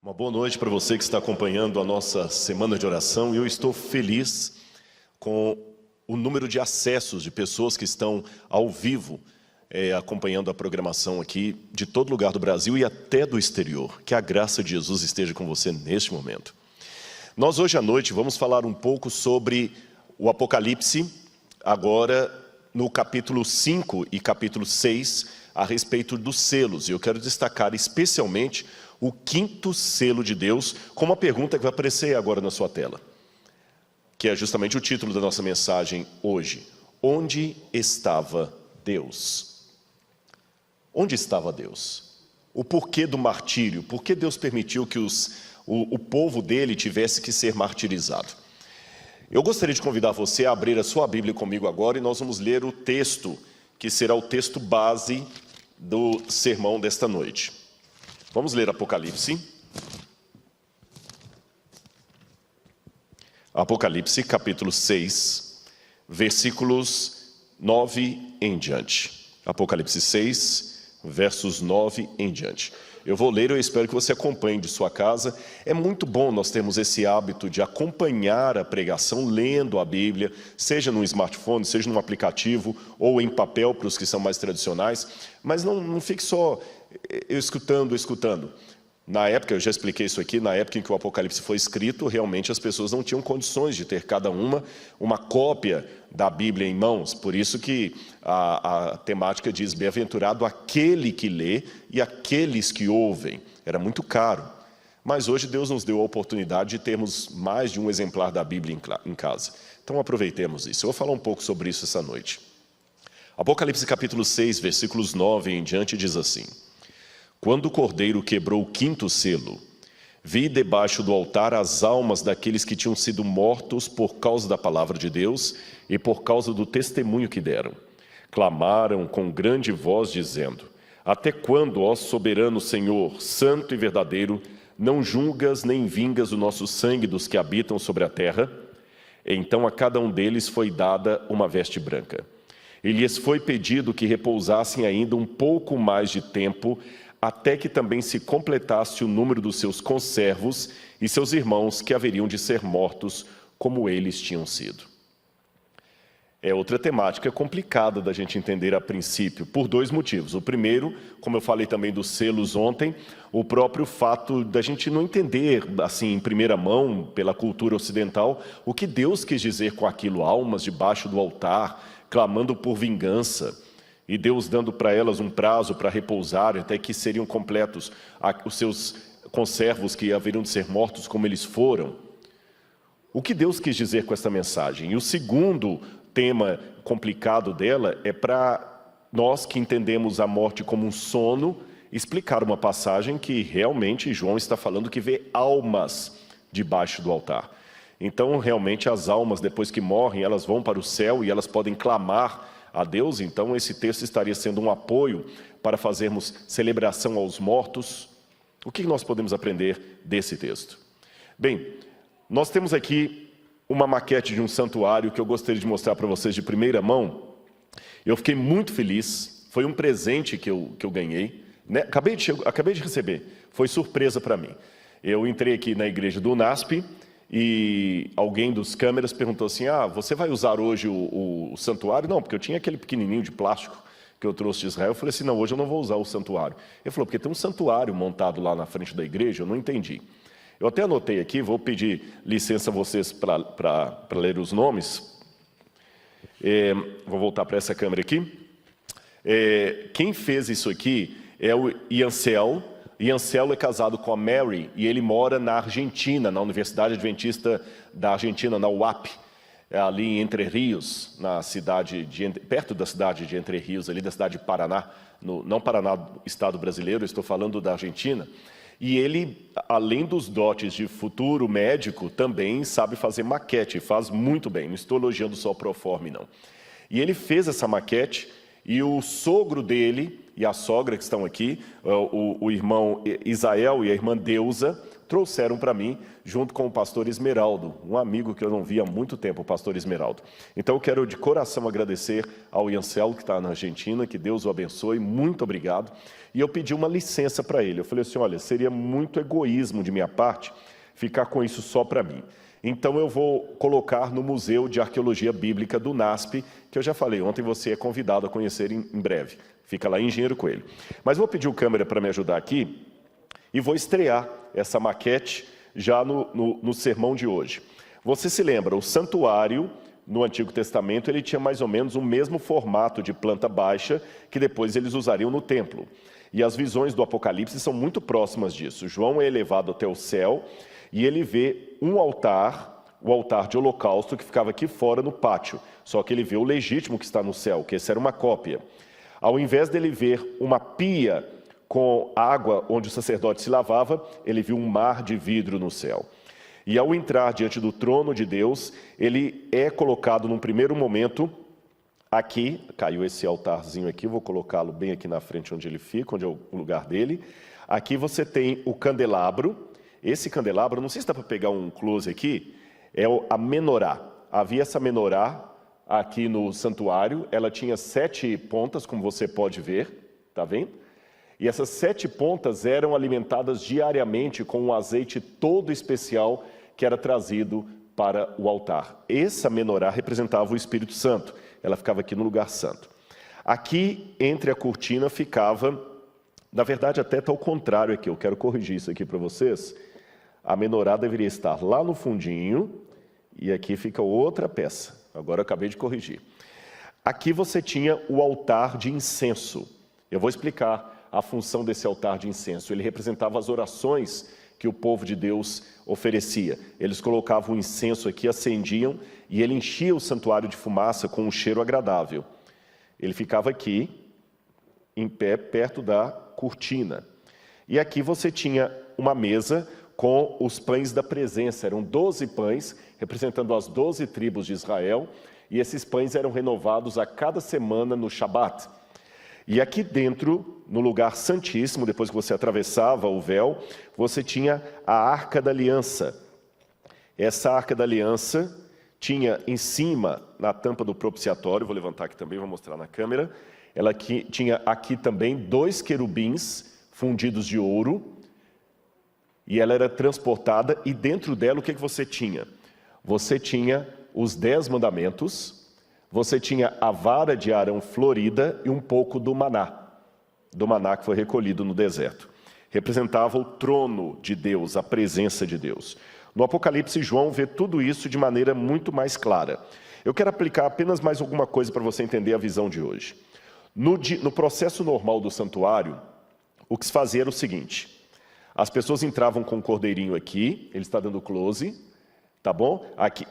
Uma boa noite para você que está acompanhando a nossa semana de oração. Eu estou feliz com o número de acessos de pessoas que estão ao vivo acompanhando a programação aqui de todo lugar do Brasil e até do exterior. Que a graça de Jesus esteja com você neste momento. Nós hoje à noite vamos falar um pouco sobre o Apocalipse, agora no capítulo 5 e capítulo 6, a respeito dos selos. E eu quero destacar especialmente o quinto selo de Deus, com uma pergunta que vai aparecer agora na sua tela, que é justamente o título da nossa mensagem hoje. Onde estava Deus? Onde estava Deus? O porquê do martírio? Por que Deus permitiu que o povo dele tivesse que ser martirizado? Eu gostaria de convidar você a abrir a sua Bíblia comigo agora e nós vamos ler o texto, que será o texto base do sermão desta noite. Vamos ler Apocalipse. Apocalipse, capítulo 6, versículos 9 em diante. Apocalipse 6, versos 9 em diante. Eu vou ler, eu espero que você acompanhe de sua casa. É muito bom nós termos esse hábito de acompanhar a pregação lendo a Bíblia, seja no smartphone, seja num aplicativo ou em papel para os que são mais tradicionais, mas não fique só escutando. Na época, eu já expliquei isso aqui, na época em que o Apocalipse foi escrito, realmente as pessoas não tinham condições de ter cada uma cópia da Bíblia em mãos. Por isso que a temática diz, bem-aventurado aquele que lê e aqueles que ouvem. Era muito caro. Mas hoje Deus nos deu a oportunidade de termos mais de um exemplar da Bíblia em casa. Então aproveitemos isso. Eu vou falar um pouco sobre isso essa noite. Apocalipse capítulo 6, versículos 9 em diante diz assim: Quando o Cordeiro quebrou o quinto selo, vi debaixo do altar as almas daqueles que tinham sido mortos por causa da palavra de Deus e por causa do testemunho que deram. Clamaram com grande voz, dizendo: Até quando, ó soberano Senhor, santo e verdadeiro, não julgas nem vingas o nosso sangue dos que habitam sobre a terra? Então a cada um deles foi dada uma veste branca. E lhes foi pedido que repousassem ainda um pouco mais de tempo, até que também se completasse o número dos seus conservos e seus irmãos que haveriam de ser mortos como eles tinham sido. É outra temática complicada da gente entender a princípio, por dois motivos. O primeiro, como eu falei também dos selos ontem, o próprio fato da gente não entender, assim, em primeira mão, pela cultura ocidental, o que Deus quis dizer com aquilo, almas debaixo do altar, clamando por vingança. E Deus dando para elas um prazo para repousar, até que seriam completos os seus conservos que haveriam de ser mortos como eles foram. O que Deus quis dizer com esta mensagem? E o segundo tema complicado dela é para nós que entendemos a morte como um sono, explicar uma passagem que realmente João está falando que vê almas debaixo do altar. Então, realmente, as almas, depois que morrem, elas vão para o céu e elas podem clamar a Deus. Então esse texto estaria sendo um apoio para fazermos celebração aos mortos. O que nós podemos aprender desse texto? Bem, nós temos aqui uma maquete de um santuário que eu gostaria de mostrar para vocês de primeira mão. Eu fiquei muito feliz, foi um presente que eu ganhei, né? Acabei de receber, foi surpresa para mim. Eu entrei aqui na igreja do UNASP, e alguém dos câmeras perguntou assim: você vai usar hoje o santuário? Não, porque eu tinha aquele pequenininho de plástico que eu trouxe de Israel. Eu falei assim: não, hoje eu não vou usar o santuário. Ele falou: porque tem um santuário montado lá na frente da igreja. Eu não entendi. Eu até anotei aqui, vou pedir licença a vocês para ler os nomes. Vou voltar para essa câmera aqui. Quem fez isso aqui é o Iancel. Iancelo é casado com a Mary e ele mora na Argentina, na Universidade Adventista da Argentina, na UAP, ali em Entre Rios, perto da cidade de Entre Rios, ali da cidade de Paraná, não Paraná, estado brasileiro, estou falando da Argentina. E ele, além dos dotes de futuro médico, também sabe fazer maquete, faz muito bem, não estou elogiando só o proforme, não. E ele fez essa maquete e o sogro dele e a sogra que estão aqui, o irmão Isael e a irmã Deusa, trouxeram para mim, junto com o pastor Esmeraldo, um amigo que eu não via há muito tempo, o pastor Esmeraldo. Então eu quero de coração agradecer ao Iancel, que está na Argentina, que Deus o abençoe, muito obrigado. E eu pedi uma licença para ele. Eu falei assim, olha, seria muito egoísmo de minha parte ficar com isso só para mim. Então eu vou colocar no Museu de Arqueologia Bíblica do NASP, que eu já falei, ontem você é convidado a conhecer em breve. Fica lá em Engenheiro Coelho. Mas vou pedir o câmera para me ajudar aqui e vou estrear essa maquete já no sermão de hoje. Você se lembra, o santuário no Antigo Testamento ele tinha mais ou menos o mesmo formato de planta baixa que depois eles usariam no templo. E as visões do Apocalipse são muito próximas disso. João é elevado até o céu e ele vê um altar, o altar de holocausto, que ficava aqui fora no pátio. Só que ele vê o legítimo que está no céu, que esse era uma cópia. Ao invés dele ver uma pia com água onde o sacerdote se lavava, ele viu um mar de vidro no céu. E ao entrar diante do trono de Deus, ele é colocado num primeiro momento aqui, caiu esse altarzinho aqui, vou colocá-lo bem aqui na frente onde ele fica, onde é o lugar dele. Aqui você tem o candelabro. Esse candelabro, não sei se dá para pegar um close aqui, é a menorá. Havia essa menorá aqui no santuário, ela tinha 7 pontas, como você pode ver, tá vendo? E essas 7 pontas eram alimentadas diariamente com um azeite todo especial que era trazido para o altar. Essa menorá representava o Espírito Santo, ela ficava aqui no lugar santo. Aqui, entre a cortina, ficava, na verdade até está ao contrário aqui, eu quero corrigir isso aqui para vocês. A menorá deveria estar lá no fundinho, e aqui fica outra peça. Agora eu acabei de corrigir. Aqui você tinha o altar de incenso. Eu vou explicar a função desse altar de incenso. Ele representava as orações que o povo de Deus oferecia. Eles colocavam o incenso aqui, acendiam, e ele enchia o santuário de fumaça com um cheiro agradável. Ele ficava aqui, em pé, perto da cortina. E aqui você tinha uma mesa com os pães da presença. Eram 12 pães, representando as 12 tribos de Israel, e esses pães eram renovados a cada semana no Shabat. E aqui dentro, no lugar santíssimo, depois que você atravessava o véu, você tinha a Arca da Aliança. Essa Arca da Aliança tinha em cima, na tampa do propiciatório, vou levantar aqui também, vou mostrar na câmera, ela tinha aqui também 2 querubins fundidos de ouro, e ela era transportada, e dentro dela o que você tinha? Você tinha os 10 mandamentos, você tinha a vara de Arão florida e um pouco do maná que foi recolhido no deserto. Representava o trono de Deus, a presença de Deus. No Apocalipse, João vê tudo isso de maneira muito mais clara. Eu quero aplicar apenas mais alguma coisa para você entender a visão de hoje. No processo normal do santuário, o que se fazia era o seguinte: as pessoas entravam com o cordeirinho aqui, ele está dando close, tá bom? Aqui,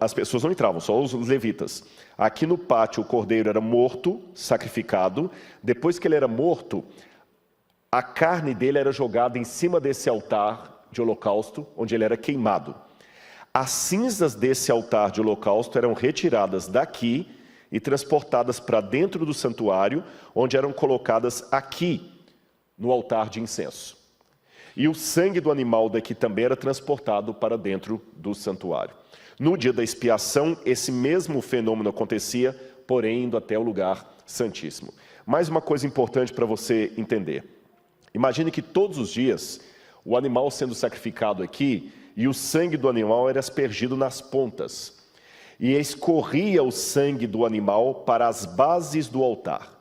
as pessoas não entravam, só os levitas. Aqui no pátio o cordeiro era morto, sacrificado. Depois que ele era morto, a carne dele era jogada em cima desse altar de holocausto, onde ele era queimado. As cinzas desse altar de holocausto eram retiradas daqui e transportadas para dentro do santuário, onde eram colocadas aqui, no altar de incenso. E o sangue do animal daqui também era transportado para dentro do santuário. No dia da expiação, esse mesmo fenômeno acontecia, porém indo até o lugar santíssimo. Mais uma coisa importante para você entender. Imagine que todos os dias, o animal sendo sacrificado aqui, e o sangue do animal era aspergido nas pontas. E escorria o sangue do animal para as bases do altar.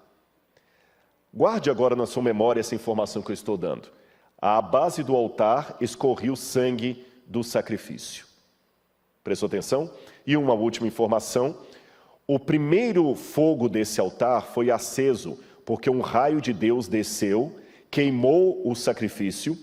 Guarde agora na sua memória essa informação que eu estou dando. À base do altar escorria o sangue do sacrifício. Prestou atenção? E uma última informação: o primeiro fogo desse altar foi aceso, porque um raio de Deus desceu, queimou o sacrifício,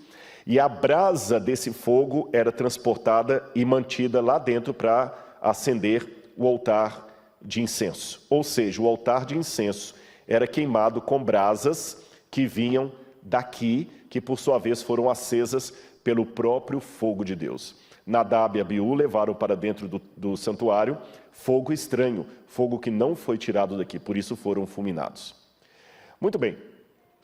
e a brasa desse fogo era transportada e mantida lá dentro para acender o altar de incenso. Ou seja, o altar de incenso era queimado com brasas que vinham daqui, que por sua vez foram acesas pelo próprio fogo de Deus. Nadab e Abiú levaram para dentro do santuário fogo estranho, fogo que não foi tirado daqui, por isso foram fulminados. Muito bem,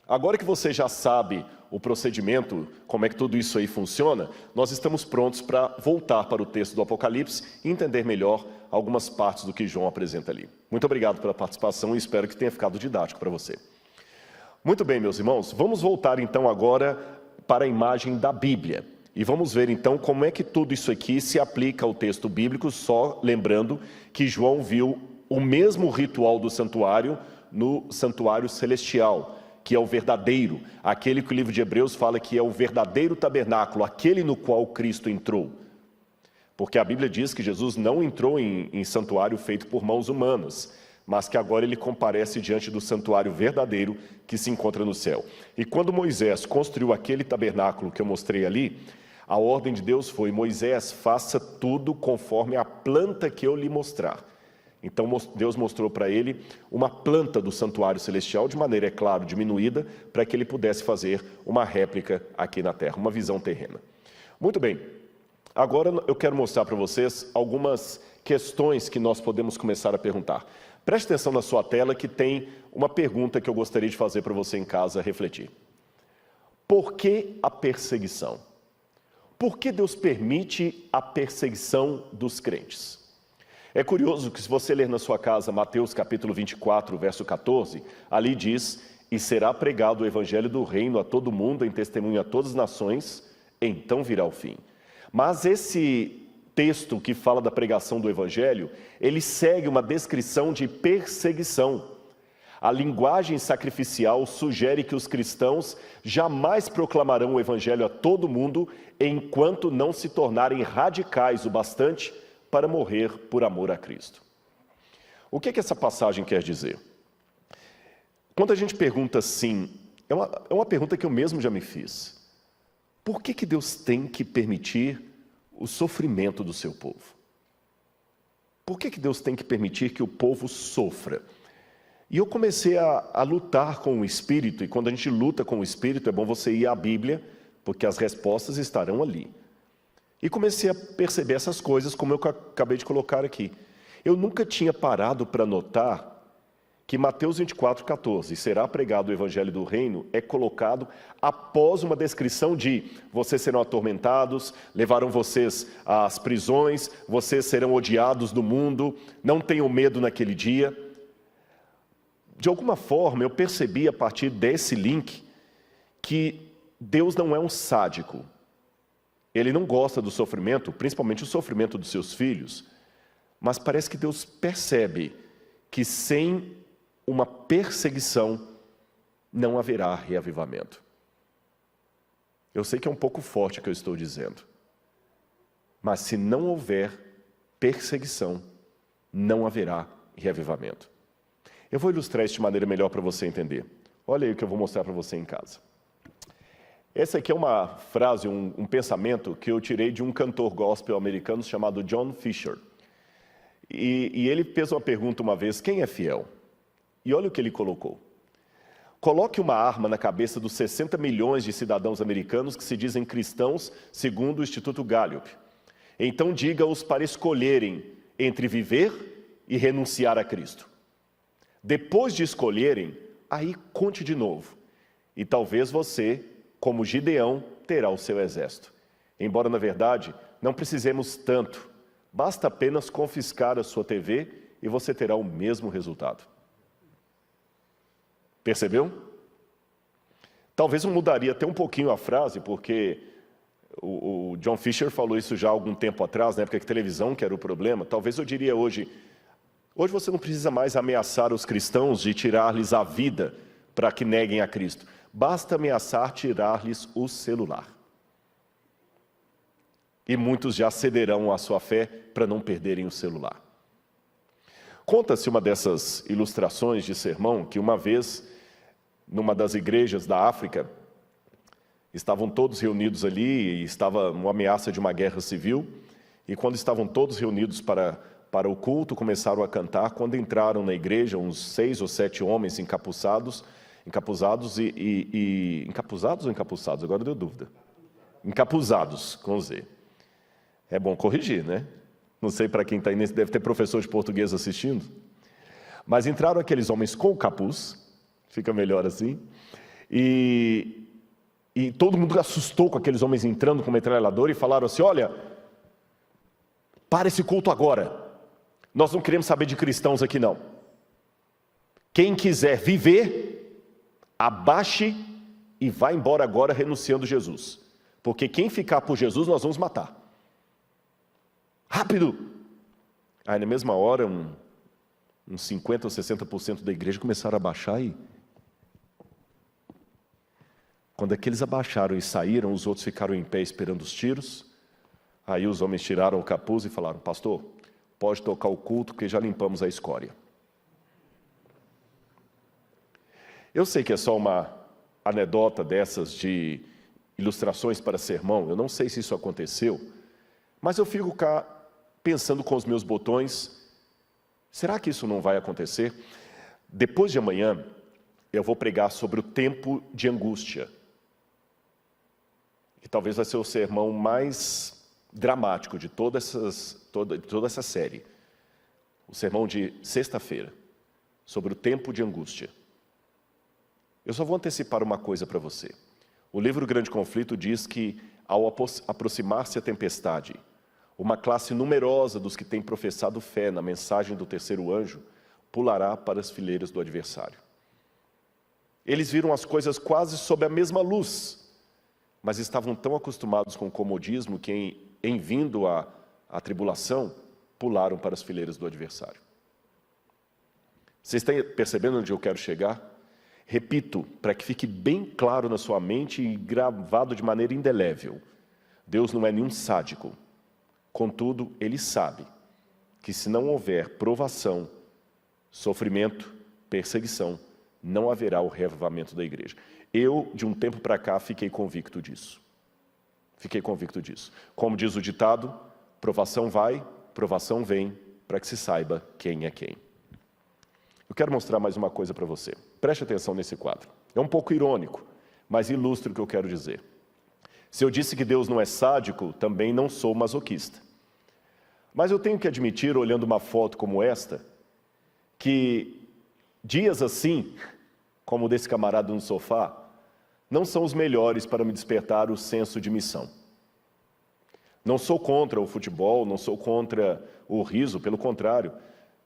agora que você já sabe o procedimento, como é que tudo isso aí funciona, nós estamos prontos para voltar para o texto do Apocalipse e entender melhor algumas partes do que João apresenta ali. Muito obrigado pela participação e espero que tenha ficado didático para você. Muito bem, meus irmãos, vamos voltar então agora para a imagem da Bíblia. E vamos ver então como é que tudo isso aqui se aplica ao texto bíblico, só lembrando que João viu o mesmo ritual do santuário no santuário celestial, que é o verdadeiro, aquele que o livro de Hebreus fala que é o verdadeiro tabernáculo, aquele no qual Cristo entrou. Porque a Bíblia diz que Jesus não entrou em santuário feito por mãos humanas, mas que agora ele comparece diante do santuário verdadeiro que se encontra no céu. E quando Moisés construiu aquele tabernáculo que eu mostrei ali, a ordem de Deus foi: Moisés, faça tudo conforme a planta que eu lhe mostrar. Então Deus mostrou para ele uma planta do santuário celestial, de maneira, é claro, diminuída, para que ele pudesse fazer uma réplica aqui na terra, uma visão terrena. Muito bem, agora eu quero mostrar para vocês algumas questões que nós podemos começar a perguntar. Preste atenção na sua tela que tem uma pergunta que eu gostaria de fazer para você em casa refletir. Por que a perseguição? Por que Deus permite a perseguição dos crentes? É curioso que se você ler na sua casa Mateus capítulo 24, verso 14, ali diz: e será pregado o evangelho do reino a todo mundo em testemunho a todas as nações, então virá o fim. Mas esse texto que fala da pregação do evangelho, ele segue uma descrição de perseguição. A linguagem sacrificial sugere que os cristãos jamais proclamarão o evangelho a todo mundo enquanto não se tornarem radicais o bastante para morrer por amor a Cristo. O que essa passagem quer dizer? Quando a gente pergunta assim, é uma pergunta que eu mesmo já me fiz. Por que Deus tem que permitir o sofrimento do seu povo? Por que Deus tem que permitir que o povo sofra? E eu comecei a lutar com o Espírito, e quando a gente luta com o Espírito, é bom você ir à Bíblia, porque as respostas estarão ali. E comecei a perceber essas coisas, como eu acabei de colocar aqui. Eu nunca tinha parado para notar que Mateus 24, 14, será pregado o Evangelho do Reino, é colocado após uma descrição de: vocês serão atormentados, levarão vocês às prisões, vocês serão odiados do mundo, não tenham medo naquele dia. De alguma forma, eu percebi a partir desse link que Deus não é um sádico. Ele não gosta do sofrimento, principalmente o sofrimento dos seus filhos, mas parece que Deus percebe que sem uma perseguição não haverá reavivamento. Eu sei que é um pouco forte o que eu estou dizendo, mas se não houver perseguição, não haverá reavivamento. Eu vou ilustrar isso de maneira melhor para você entender. Olha aí o que eu vou mostrar para você em casa. Essa aqui é uma frase, um pensamento que eu tirei de um cantor gospel americano chamado John Fisher. E ele fez uma pergunta uma vez: quem é fiel? E olha o que ele colocou. Coloque uma arma na cabeça dos 60 milhões de cidadãos americanos que se dizem cristãos, segundo o Instituto Gallup. Então diga-os para escolherem entre viver e renunciar a Cristo. Depois de escolherem, aí conte de novo. E talvez você, como Gideão, terá o seu exército. Embora, na verdade, não precisemos tanto. Basta apenas confiscar a sua TV e você terá o mesmo resultado. Percebeu? Talvez eu mudaria até um pouquinho a frase, porque o John Fisher falou isso já há algum tempo atrás, na época que a televisão que era o problema. Talvez eu diria hoje: hoje você não precisa mais ameaçar os cristãos de tirar-lhes a vida para que neguem a Cristo. Basta ameaçar tirar-lhes o celular. E muitos já cederão à sua fé para não perderem o celular. Conta-se uma dessas ilustrações de sermão que uma vez, numa das igrejas da África, estavam todos reunidos ali e estava uma ameaça de uma guerra civil. E quando estavam todos reunidos para o culto, começaram a cantar. Quando entraram na igreja, uns 6 ou 7 homens encapuzados e encapuzados ou encapuçados? Agora deu dúvida. Encapuzados, com Z. É bom corrigir, né? Não sei para quem está aí, deve ter professor de português assistindo. Mas entraram aqueles homens com o capuz, fica melhor assim, e E todo mundo assustou com aqueles homens entrando com metralhadora e falaram assim: olha, para esse culto agora. Nós não queremos saber de cristãos aqui não. Quem quiser viver, abaixe e vá embora agora renunciando a Jesus. Porque quem ficar por Jesus nós vamos matar. Rápido! Aí na mesma hora, uns 50% ou 60% da igreja começaram a abaixar e... Quando aqueles abaixaram e saíram, os outros ficaram em pé esperando os tiros. Aí os homens tiraram o capuz e falaram: pastor, pode tocar o culto porque já limpamos a escória. Eu sei que é só uma anedota dessas de ilustrações para sermão, eu não sei se isso aconteceu, mas eu fico cá pensando com os meus botões, será que isso não vai acontecer? Depois de amanhã, eu vou pregar sobre o tempo de angústia, que talvez vai ser o sermão mais dramático de toda essa série. O sermão de sexta-feira, sobre o tempo de angústia. Eu só vou antecipar uma coisa para você. O livro Grande Conflito diz que, ao aproximar-se a tempestade, uma classe numerosa dos que têm professado fé na mensagem do terceiro anjo pulará para as fileiras do adversário. Eles viram as coisas quase sob a mesma luz, mas estavam tão acostumados com o comodismo que, em vindo a tribulação, pularam para as fileiras do adversário. Vocês estão percebendo onde eu quero chegar? Repito, para que fique bem claro na sua mente e gravado de maneira indelével. Deus não é nenhum sádico. Contudo, Ele sabe que se não houver provação, sofrimento, perseguição, não haverá o reavivamento da igreja. Eu, de um tempo para cá, fiquei convicto disso. Fiquei convicto disso. Como diz o ditado, provação vai, provação vem, para que se saiba quem é quem. Eu quero mostrar mais uma coisa para você. Preste atenção nesse quadro. É um pouco irônico, mas ilustra o que eu quero dizer. Se eu disse que Deus não é sádico, também não sou masoquista. Mas eu tenho que admitir, olhando uma foto como esta, que dias assim, como o desse camarada no sofá, não são os melhores para me despertar o senso de missão. Não sou contra o futebol, não sou contra o riso, pelo contrário.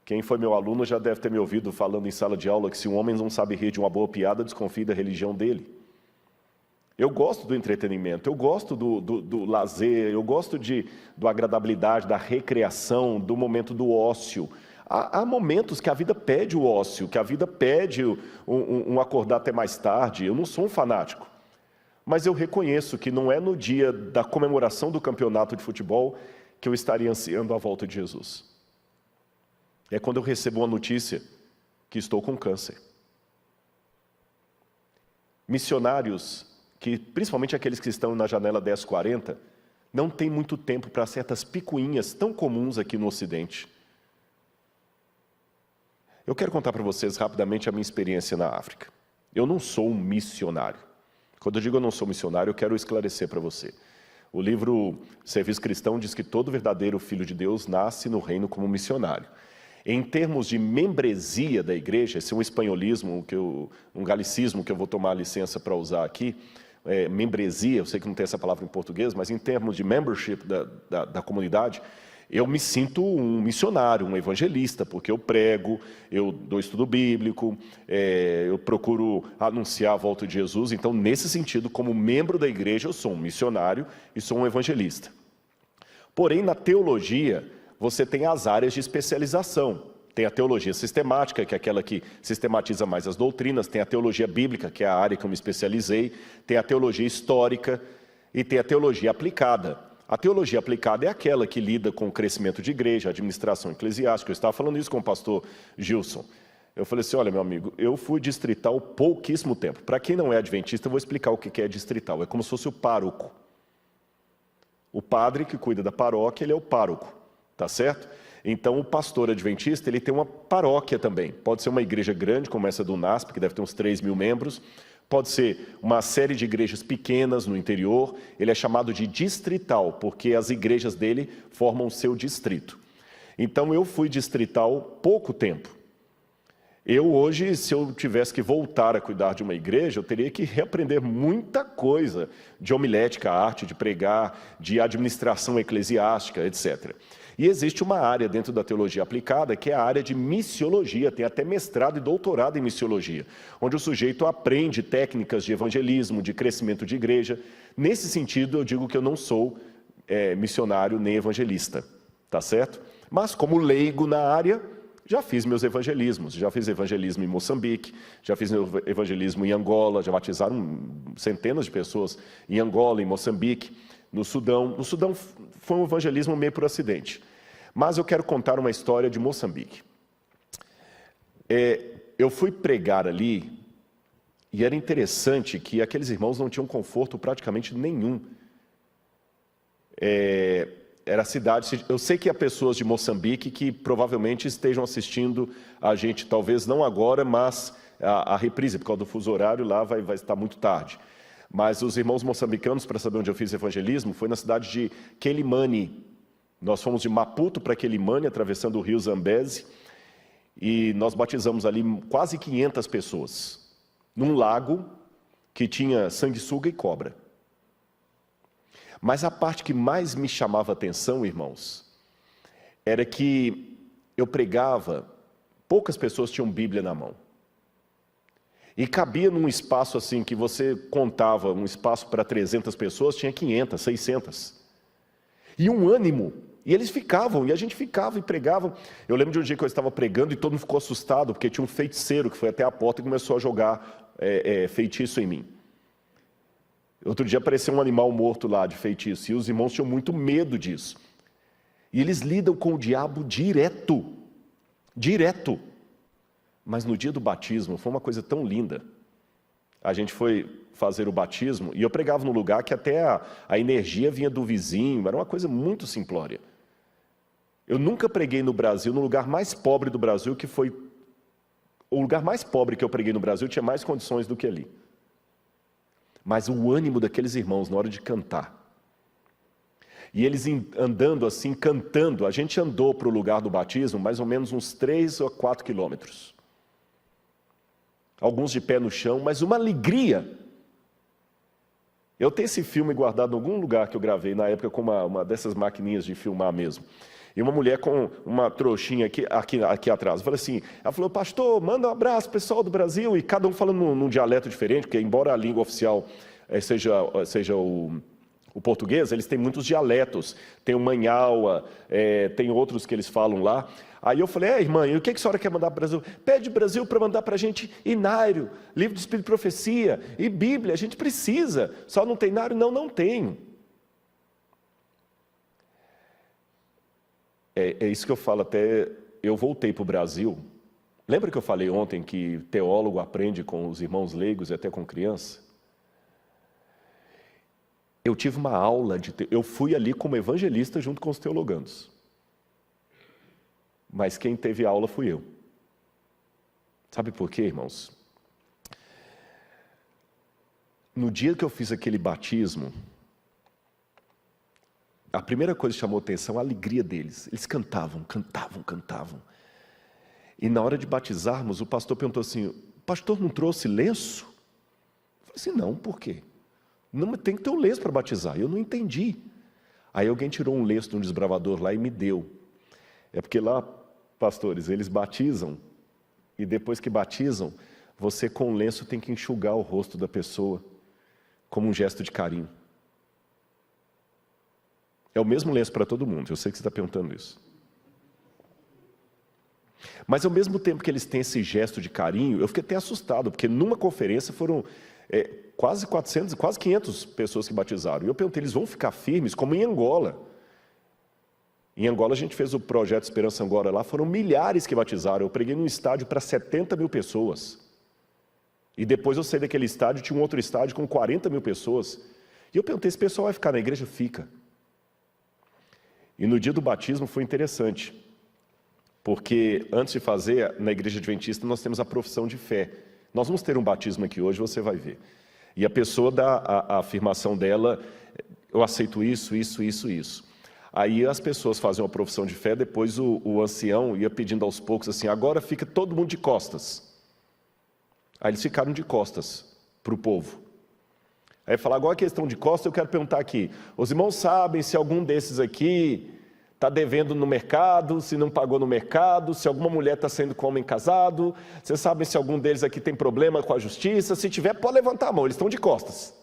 Quem foi meu aluno já deve ter me ouvido falando em sala de aula que se um homem não sabe rir de uma boa piada, desconfie da religião dele. Eu gosto do entretenimento, eu gosto do lazer, eu gosto da agradabilidade, da recreação, do momento do ócio. Há momentos que a vida pede o ócio, que a vida pede um acordar até mais tarde. Eu não sou um fanático, mas eu reconheço que não é no dia da comemoração do campeonato de futebol que eu estaria ansiando a volta de Jesus. É quando eu recebo uma notícia que estou com câncer. Missionários, principalmente aqueles que estão na janela 1040, não têm muito tempo para certas picuinhas tão comuns aqui no Ocidente. Eu quero contar para vocês rapidamente a minha experiência na África. Eu não sou um missionário. Quando eu digo eu não sou missionário, eu quero esclarecer para você. O livro Serviço Cristão diz que todo verdadeiro filho de Deus nasce no reino como missionário. Em termos de membresia da igreja, esse é um espanholismo, um galicismo que eu vou tomar licença para usar aqui, membresia, eu sei que não tem essa palavra em português, mas em termos de membership da comunidade, eu me sinto um missionário, um evangelista, porque eu prego, eu dou estudo bíblico, eu procuro anunciar a volta de Jesus. Então, nesse sentido, como membro da igreja, eu sou um missionário e sou um evangelista. Porém, na teologia, você tem as áreas de especialização. Tem a teologia sistemática, que é aquela que sistematiza mais as doutrinas, tem a teologia bíblica, que é a área que eu me especializei, tem a teologia histórica e tem a teologia aplicada. A teologia aplicada é aquela que lida com o crescimento de igreja, a administração eclesiástica. Eu estava falando isso com o pastor Gilson. Eu falei assim, olha, meu amigo, eu fui distrital pouquíssimo tempo. Para quem não é adventista, eu vou explicar o que é distrital. É como se fosse o pároco. O padre que cuida da paróquia, ele é o pároco. Tá certo? Então, o pastor adventista, ele tem uma paróquia também. Pode ser uma igreja grande, como essa do NASP, que deve ter uns 3.000 membros. Pode ser uma série de igrejas pequenas no interior. Ele é chamado de distrital, porque as igrejas dele formam o seu distrito. Então, eu fui distrital pouco tempo. Eu hoje, se eu tivesse que voltar a cuidar de uma igreja, eu teria que reaprender muita coisa de homilética, arte de pregar, de administração eclesiástica, etc. E existe uma área dentro da teologia aplicada, que é a área de missiologia, tem até mestrado e doutorado em missiologia, onde o sujeito aprende técnicas de evangelismo, de crescimento de igreja. Nesse sentido, eu digo que eu não sou missionário nem evangelista, tá certo? Mas como leigo na área, já fiz meus evangelismos, já fiz evangelismo em Moçambique, já fiz meu evangelismo em Angola, já batizaram centenas de pessoas em Angola, em Moçambique, no Sudão. No Sudão foi um evangelismo meio por acidente. Mas eu quero contar uma história de Moçambique. Eu fui pregar ali e era interessante que aqueles irmãos não tinham conforto praticamente nenhum. Era a cidade, eu sei que há pessoas de Moçambique que provavelmente estejam assistindo a gente, talvez não agora, mas a reprise, por causa do fuso horário, lá vai estar muito tarde. Mas os irmãos moçambicanos, para saber onde eu fiz evangelismo, foi na cidade de Quelimane. Nós fomos de Maputo para Quelimane, atravessando o rio Zambeze, e nós batizamos ali quase 500 pessoas, num lago que tinha sanguessuga e cobra. Mas a parte que mais me chamava a atenção, irmãos, era que eu pregava, poucas pessoas tinham Bíblia na mão. E cabia num espaço assim, que você contava um espaço para 300 pessoas, tinha 500, 600. E um ânimo, e eles ficavam, e a gente ficava e pregava. Eu lembro de um dia que eu estava pregando e todo mundo ficou assustado, porque tinha um feiticeiro que foi até a porta e começou a jogar feitiço em mim. Outro dia apareceu um animal morto lá de feitiço, e os irmãos tinham muito medo disso. E eles lidam com o diabo direto. Direto. Mas no dia do batismo, foi uma coisa tão linda. A gente foi fazer o batismo, e eu pregava num lugar que até a energia vinha do vizinho, era uma coisa muito simplória. Eu nunca preguei no Brasil, no lugar mais pobre do Brasil, que foi... O lugar mais pobre que eu preguei no Brasil tinha mais condições do que ali. Mas o ânimo daqueles irmãos na hora de cantar. E eles andando assim, cantando, a gente andou para o lugar do batismo mais ou menos uns 3 ou 4 quilômetros. Alguns de pé no chão, mas uma alegria. Eu tenho esse filme guardado em algum lugar que eu gravei, na época com uma dessas maquininhas de filmar mesmo. E uma mulher com uma trouxinha aqui atrás. Eu falei assim, ela falou, pastor, manda um abraço pessoal do Brasil, e cada um falando num dialeto diferente, porque embora a língua oficial seja o português, eles têm muitos dialetos. Tem o manhaua, tem outros que eles falam lá. Aí eu falei, irmã, e o que a senhora quer mandar para o Brasil? Pede o Brasil para mandar para a gente Inário, livro do Espírito de Profecia, e Bíblia, a gente precisa. Só não tem Inário? Não tenho. É isso que eu falo, até eu voltei para o Brasil. Lembra que eu falei ontem que teólogo aprende com os irmãos leigos e até com criança? Eu tive uma aula, eu fui ali como evangelista junto com os teologandos. Mas quem teve aula fui eu. Sabe por quê, irmãos? No dia que eu fiz aquele batismo, a primeira coisa que chamou atenção, a alegria deles. Eles cantavam. E na hora de batizarmos, o pastor perguntou assim, o pastor não trouxe lenço? Eu falei assim, não, por quê? Não, tem que ter um lenço para batizar. Eu não entendi. Aí alguém tirou um lenço de um desbravador lá e me deu. É porque lá, pastores, eles batizam, e depois que batizam, você com o lenço tem que enxugar o rosto da pessoa, como um gesto de carinho. É o mesmo lenço para todo mundo, eu sei que você está perguntando isso. Mas ao mesmo tempo que eles têm esse gesto de carinho, eu fiquei até assustado, porque numa conferência foram quase 400, quase 500 pessoas que batizaram. E eu perguntei, eles vão ficar firmes como em Angola? Em Angola a gente fez o projeto Esperança Angola lá, foram milhares que batizaram. Eu preguei num estádio para 70 mil pessoas. E depois eu saí daquele estádio, tinha um outro estádio com 40 mil pessoas. E eu perguntei, esse pessoal vai ficar na igreja? Fica. E no dia do batismo foi interessante, porque antes de fazer, na igreja adventista, nós temos a profissão de fé. Nós vamos ter um batismo aqui hoje, você vai ver. E a pessoa dá a afirmação dela, eu aceito isso. Aí as pessoas fazem uma profissão de fé, depois o ancião ia pedindo aos poucos assim, agora fica todo mundo de costas. Aí eles ficaram de costas para o povo. Aí falar, agora a questão de costas, eu quero perguntar aqui, os irmãos sabem se algum desses aqui está devendo no mercado, se não pagou no mercado, se alguma mulher está saindo com homem casado, vocês sabem se algum deles aqui tem problema com a justiça, se tiver pode levantar a mão, eles estão de costas.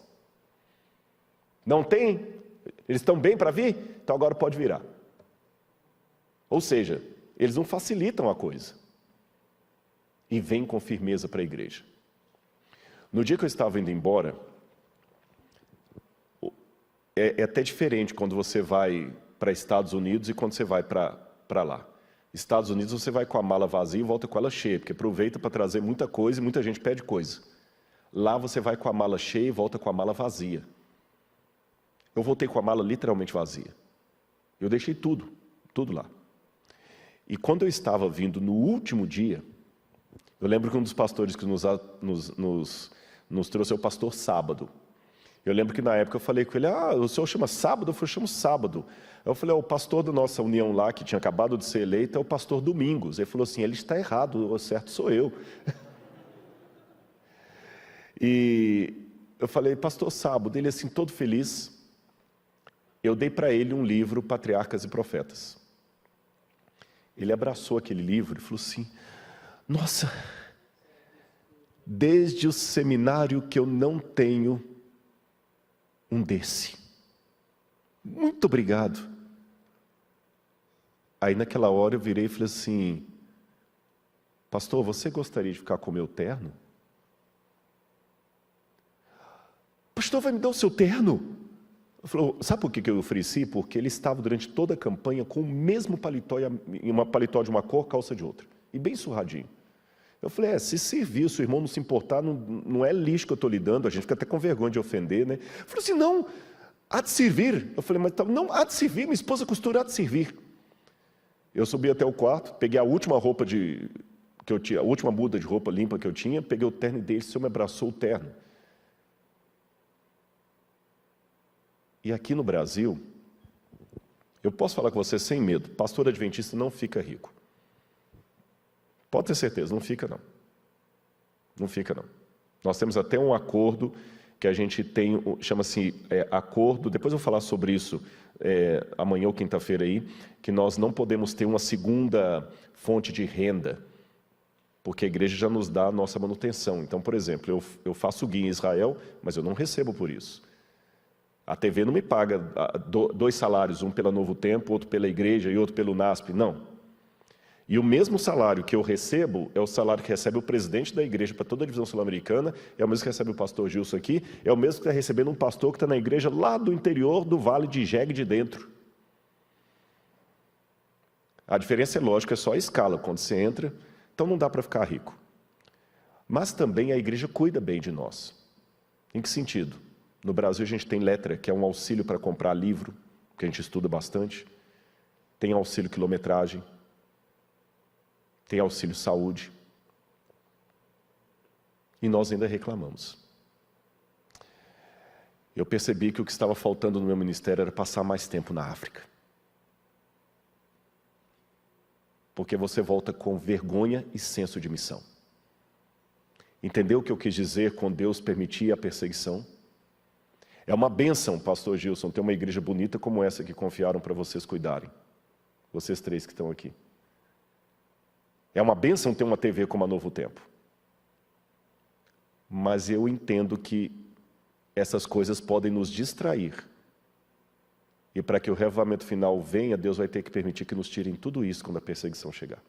Não tem? Eles estão bem para vir? Então agora pode virar. Ou seja, eles não facilitam a coisa. E vêm com firmeza para a igreja. No dia que eu estava indo embora, é até diferente quando você vai para Estados Unidos e quando você vai para lá. Estados Unidos você vai com a mala vazia e volta com ela cheia, porque aproveita para trazer muita coisa e muita gente pede coisa. Lá você vai com a mala cheia e volta com a mala vazia. Eu voltei com a mala literalmente vazia. Eu deixei tudo lá. E quando eu estava vindo no último dia, eu lembro que um dos pastores que nos trouxe é o pastor Sábado. Eu lembro que na época eu falei com ele, o senhor chama Sábado? Eu falei, eu chamo Sábado. Eu falei, o pastor da nossa união lá, que tinha acabado de ser eleito, é o pastor Domingos. Ele falou assim, ele está errado, o certo sou eu. E eu falei, pastor Sábado, ele assim, todo feliz. Eu dei para ele um livro, Patriarcas e Profetas. Ele abraçou aquele livro e falou assim, nossa, desde o seminário que eu não tenho um desse. Muito obrigado. Aí naquela hora eu virei e falei assim, pastor, você gostaria de ficar com o meu terno? Pastor, vai me dar o seu terno? Ele falou, sabe por que eu ofereci? Porque ele estava durante toda a campanha com o mesmo paletó, uma paletó de uma cor, calça de outra. E bem surradinho. Eu falei, se servir, se o irmão não se importar, não é lixo que eu estou lhe dando, a gente fica até com vergonha de ofender, né? Ele falou assim, não, há de servir. Eu falei, mas não, há de servir, minha esposa costura, há de servir. Eu subi até o quarto, peguei a última roupa que eu tinha, a última muda de roupa limpa que eu tinha, peguei o terno dele, o senhor me abraçou o terno. E aqui no Brasil, eu posso falar com você sem medo, pastor adventista não fica rico. Pode ter certeza, não fica não. Não fica não. Nós temos até um acordo que a gente tem, chama-se acordo, depois eu vou falar sobre isso amanhã ou quinta-feira aí, que nós não podemos ter uma segunda fonte de renda, porque a igreja já nos dá a nossa manutenção. Então, por exemplo, eu faço guia em Israel, mas eu não recebo por isso. A TV não me paga 2 salários, um pela Novo Tempo, outro pela igreja e outro pelo NASP, não. E o mesmo salário que eu recebo é o salário que recebe o presidente da igreja para toda a divisão sul-americana, é o mesmo que recebe o pastor Gilson aqui, é o mesmo que está recebendo um pastor que está na igreja lá do interior do Vale de Jegue de Dentro. A diferença é lógica, é só a escala, quando você entra, então não dá para ficar rico. Mas também a igreja cuida bem de nós. Em que sentido? No Brasil a gente tem letra, que é um auxílio para comprar livro, que a gente estuda bastante. Tem auxílio quilometragem. Tem auxílio saúde. E nós ainda reclamamos. Eu percebi que o que estava faltando no meu ministério era passar mais tempo na África. Porque você volta com vergonha e senso de missão. Entendeu o que eu quis dizer com Deus permitir a perseguição? É uma bênção, pastor Gilson, ter uma igreja bonita como essa que confiaram para vocês cuidarem. Vocês 3 que estão aqui. É uma bênção ter uma TV como a Novo Tempo. Mas eu entendo que essas coisas podem nos distrair. E para que o reavivamento final venha, Deus vai ter que permitir que nos tirem tudo isso quando a perseguição chegar.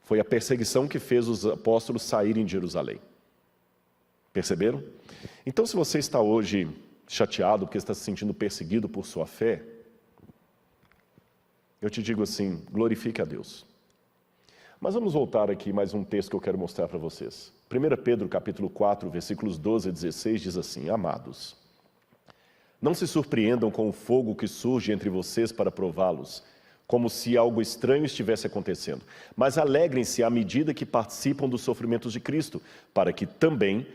Foi a perseguição que fez os apóstolos saírem de Jerusalém. Perceberam? Então, se você está hoje chateado porque está se sentindo perseguido por sua fé, eu te digo assim, glorifique a Deus. Mas vamos voltar aqui mais um texto que eu quero mostrar para vocês. 1 Pedro capítulo 4, versículos 12 a 16 diz assim, amados, não se surpreendam com o fogo que surge entre vocês para prová-los, como se algo estranho estivesse acontecendo, mas alegrem-se à medida que participam dos sofrimentos de Cristo, para que também,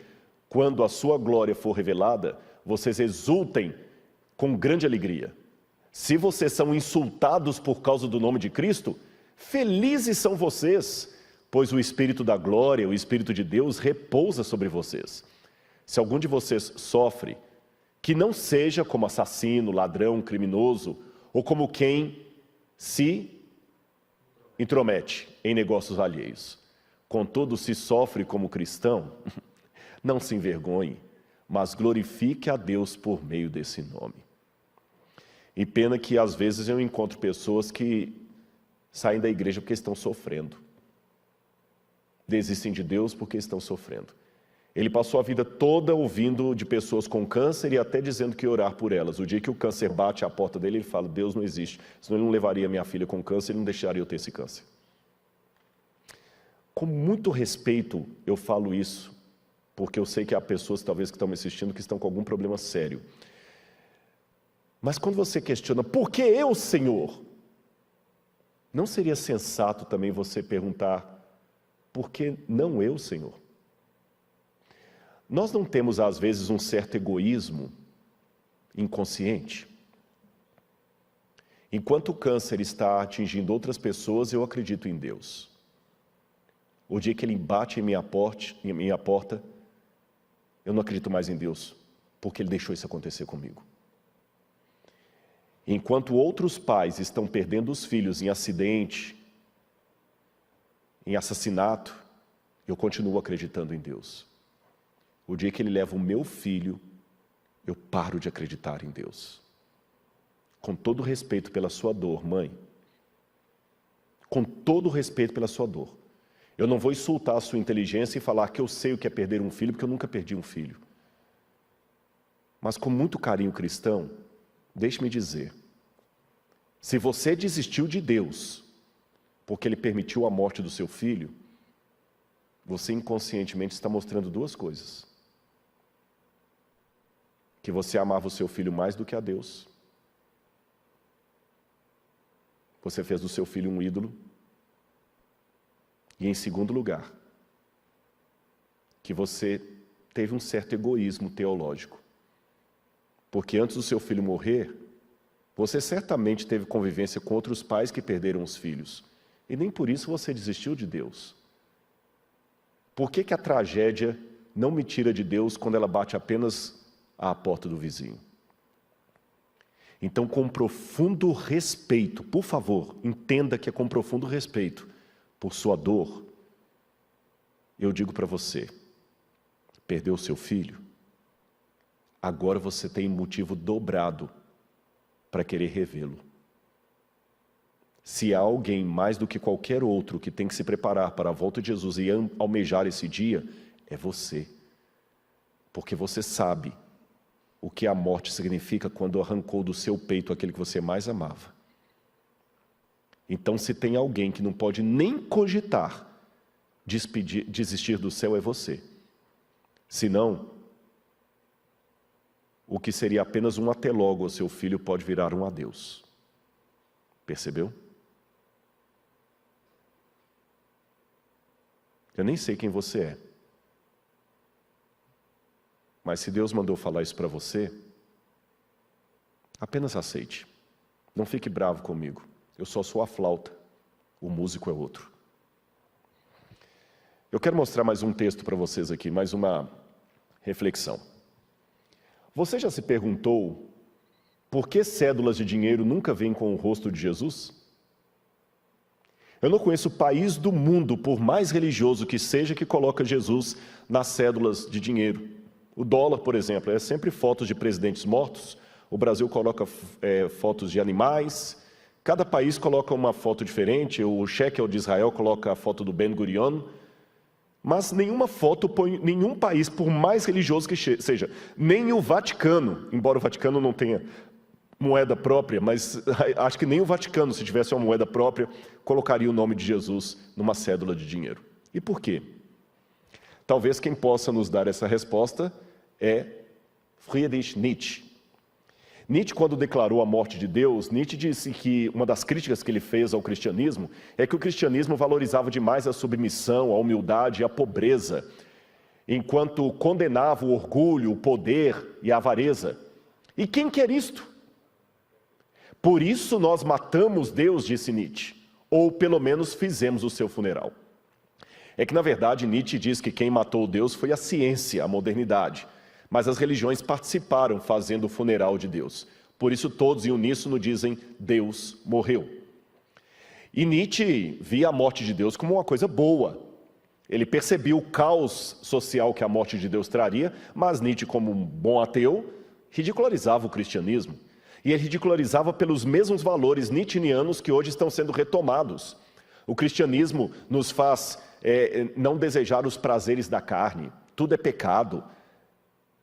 quando a sua glória for revelada, vocês exultem com grande alegria. Se vocês são insultados por causa do nome de Cristo, felizes são vocês, pois o Espírito da glória, o Espírito de Deus repousa sobre vocês. Se algum de vocês sofre, que não seja como assassino, ladrão, criminoso, ou como quem se intromete em negócios alheios. Contudo, se sofre como cristão, não se envergonhe, mas glorifique a Deus por meio desse nome. E pena que às vezes eu encontro pessoas que saem da igreja porque estão sofrendo. Desistem de Deus porque estão sofrendo. Ele passou a vida toda ouvindo de pessoas com câncer e até dizendo que ia orar por elas. O dia que o câncer bate à porta dele, ele fala, Deus não existe. Senão ele não levaria minha filha com câncer, ele não deixaria eu ter esse câncer. Com muito respeito eu falo isso, porque eu sei que há pessoas talvez que estão me assistindo que estão com algum problema sério. Mas quando você questiona, por que eu, Senhor? Não seria sensato também você perguntar, por que não eu, Senhor? Nós não temos, às vezes, um certo egoísmo inconsciente. Enquanto o câncer está atingindo outras pessoas, eu acredito em Deus. O dia que ele bate em minha porta, eu não acredito mais em Deus, porque ele deixou isso acontecer comigo. Enquanto outros pais estão perdendo os filhos em acidente, em assassinato, eu continuo acreditando em Deus. O dia que ele leva o meu filho, eu paro de acreditar em Deus. Com todo respeito pela sua dor, mãe. Com todo respeito pela sua dor. Eu não vou insultar a sua inteligência e falar que eu sei o que é perder um filho, porque eu nunca perdi um filho. Mas com muito carinho cristão, deixe-me dizer, se você desistiu de Deus, porque Ele permitiu a morte do seu filho, você inconscientemente está mostrando duas coisas. Que você amava o seu filho mais do que a Deus. Você fez do seu filho um ídolo. E em segundo lugar, que você teve um certo egoísmo teológico. Porque antes do seu filho morrer, você certamente teve convivência com outros pais que perderam os filhos. E nem por isso você desistiu de Deus. Por que a tragédia não me tira de Deus quando ela bate apenas à porta do vizinho? Então, com profundo respeito, por favor, entenda que é com profundo respeito por sua dor, eu digo para você, perdeu o seu filho, agora você tem motivo dobrado para querer revê-lo. Se há alguém mais do que qualquer outro que tem que se preparar para a volta de Jesus e almejar esse dia, é você. Porque você sabe o que a morte significa quando arrancou do seu peito aquele que você mais amava. Então, se tem alguém que não pode nem cogitar desistir do céu, é você. Senão, o que seria apenas um até logo ao seu filho pode virar um adeus. Percebeu? Eu nem sei quem você é. Mas se Deus mandou falar isso para você, apenas aceite. Não fique bravo comigo. Eu só sou a flauta. O músico é outro. Eu quero mostrar mais um texto para vocês aqui, mais uma reflexão. Você já se perguntou por que cédulas de dinheiro nunca vêm com o rosto de Jesus? Eu não conheço país do mundo, por mais religioso que seja, que coloca Jesus nas cédulas de dinheiro. O dólar, por exemplo, é sempre fotos de presidentes mortos. O Brasil coloca fotos de animais. Cada país coloca uma foto diferente. O shekel de Israel coloca a foto do Ben Gurion. Mas nenhuma foto põe nenhum país, por mais religioso que seja, nem o Vaticano, embora o Vaticano não tenha moeda própria, mas acho que nem o Vaticano, se tivesse uma moeda própria, colocaria o nome de Jesus numa cédula de dinheiro. E por quê? Talvez quem possa nos dar essa resposta é Friedrich Nietzsche. Nietzsche, quando declarou a morte de Deus, Nietzsche disse que uma das críticas que ele fez ao cristianismo é que o cristianismo valorizava demais a submissão, a humildade e a pobreza, enquanto condenava o orgulho, o poder e a avareza. E quem quer isto? Por isso nós matamos Deus, disse Nietzsche, ou pelo menos fizemos o seu funeral. É que, na verdade, Nietzsche diz que quem matou Deus foi a ciência, a modernidade, mas as religiões participaram fazendo o funeral de Deus. Por isso todos em uníssono dizem, Deus morreu. E Nietzsche via a morte de Deus como uma coisa boa. Ele percebia o caos social que a morte de Deus traria, mas Nietzsche, como um bom ateu, ridicularizava o cristianismo. E ele ridicularizava pelos mesmos valores nietzscheanos que hoje estão sendo retomados. O cristianismo nos faz não desejar os prazeres da carne. Tudo é pecado.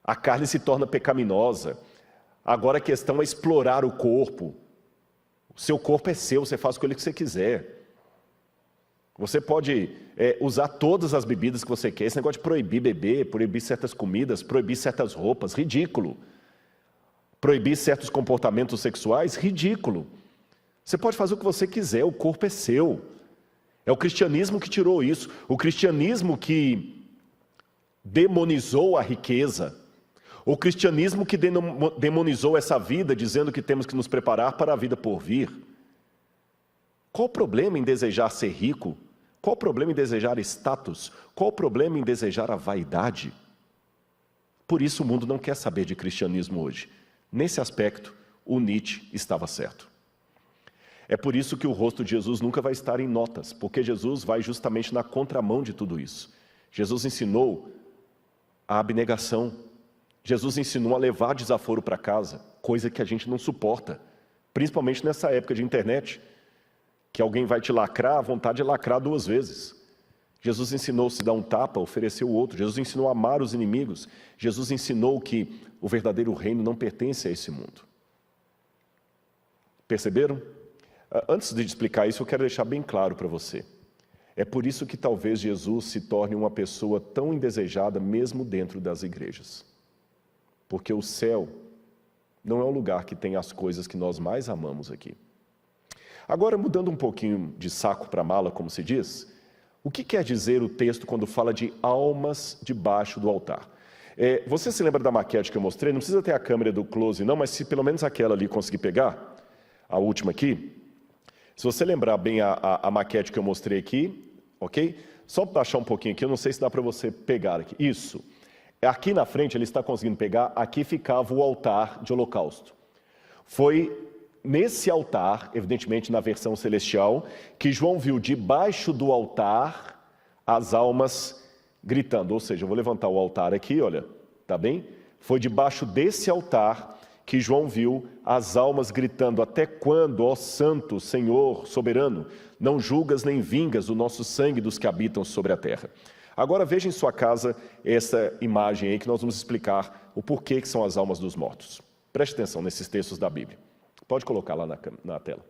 A carne se torna pecaminosa. Agora a questão é explorar o corpo. O seu corpo é seu, você faz com ele o que você quiser. Você pode usar todas as bebidas que você quer. Esse negócio de proibir beber, proibir certas comidas, proibir certas roupas, ridículo. Proibir certos comportamentos sexuais, ridículo. Você pode fazer o que você quiser, o corpo é seu. É o cristianismo que tirou isso. O cristianismo que demonizou a riqueza. O cristianismo que demonizou essa vida, dizendo que temos que nos preparar para a vida por vir. Qual o problema em desejar ser rico? Qual o problema em desejar status? Qual o problema em desejar a vaidade? Por isso o mundo não quer saber de cristianismo hoje. Nesse aspecto, o Nietzsche estava certo. É por isso que o rosto de Jesus nunca vai estar em notas, porque Jesus vai justamente na contramão de tudo isso. Jesus ensinou a abnegação. Jesus ensinou a levar desaforo para casa, coisa que a gente não suporta, principalmente nessa época de internet, que alguém vai te lacrar, a vontade é lacrar 2 vezes. Jesus ensinou se dar um tapa, oferecer o outro. Jesus ensinou a amar os inimigos. Jesus ensinou que o verdadeiro reino não pertence a esse mundo. Perceberam? Antes de explicar isso, eu quero deixar bem claro para você. É por isso que talvez Jesus se torne uma pessoa tão indesejada mesmo dentro das igrejas. Porque o céu não é um lugar que tem as coisas que nós mais amamos aqui. Agora, mudando um pouquinho de saco para mala, como se diz, o que quer dizer o texto quando fala de almas debaixo do altar? Você se lembra da maquete que eu mostrei? Não precisa ter a câmera do close não, mas se pelo menos aquela ali conseguir pegar, a última aqui, se você lembrar bem a maquete que eu mostrei aqui, ok? Só baixar um pouquinho aqui, eu não sei se dá para você pegar aqui. Isso. Aqui na frente, ele está conseguindo pegar, aqui ficava o altar de holocausto. Foi nesse altar, evidentemente na versão celestial, que João viu debaixo do altar as almas gritando. Ou seja, eu vou levantar o altar aqui, olha, tá bem? Foi debaixo desse altar que João viu as almas gritando, até quando, ó Santo, Senhor, soberano, não julgas nem vingas o nosso sangue dos que habitam sobre a terra. Agora veja em sua casa essa imagem aí que nós vamos explicar o porquê que são as almas dos mortos. Preste atenção nesses textos da Bíblia. Pode colocar lá na tela.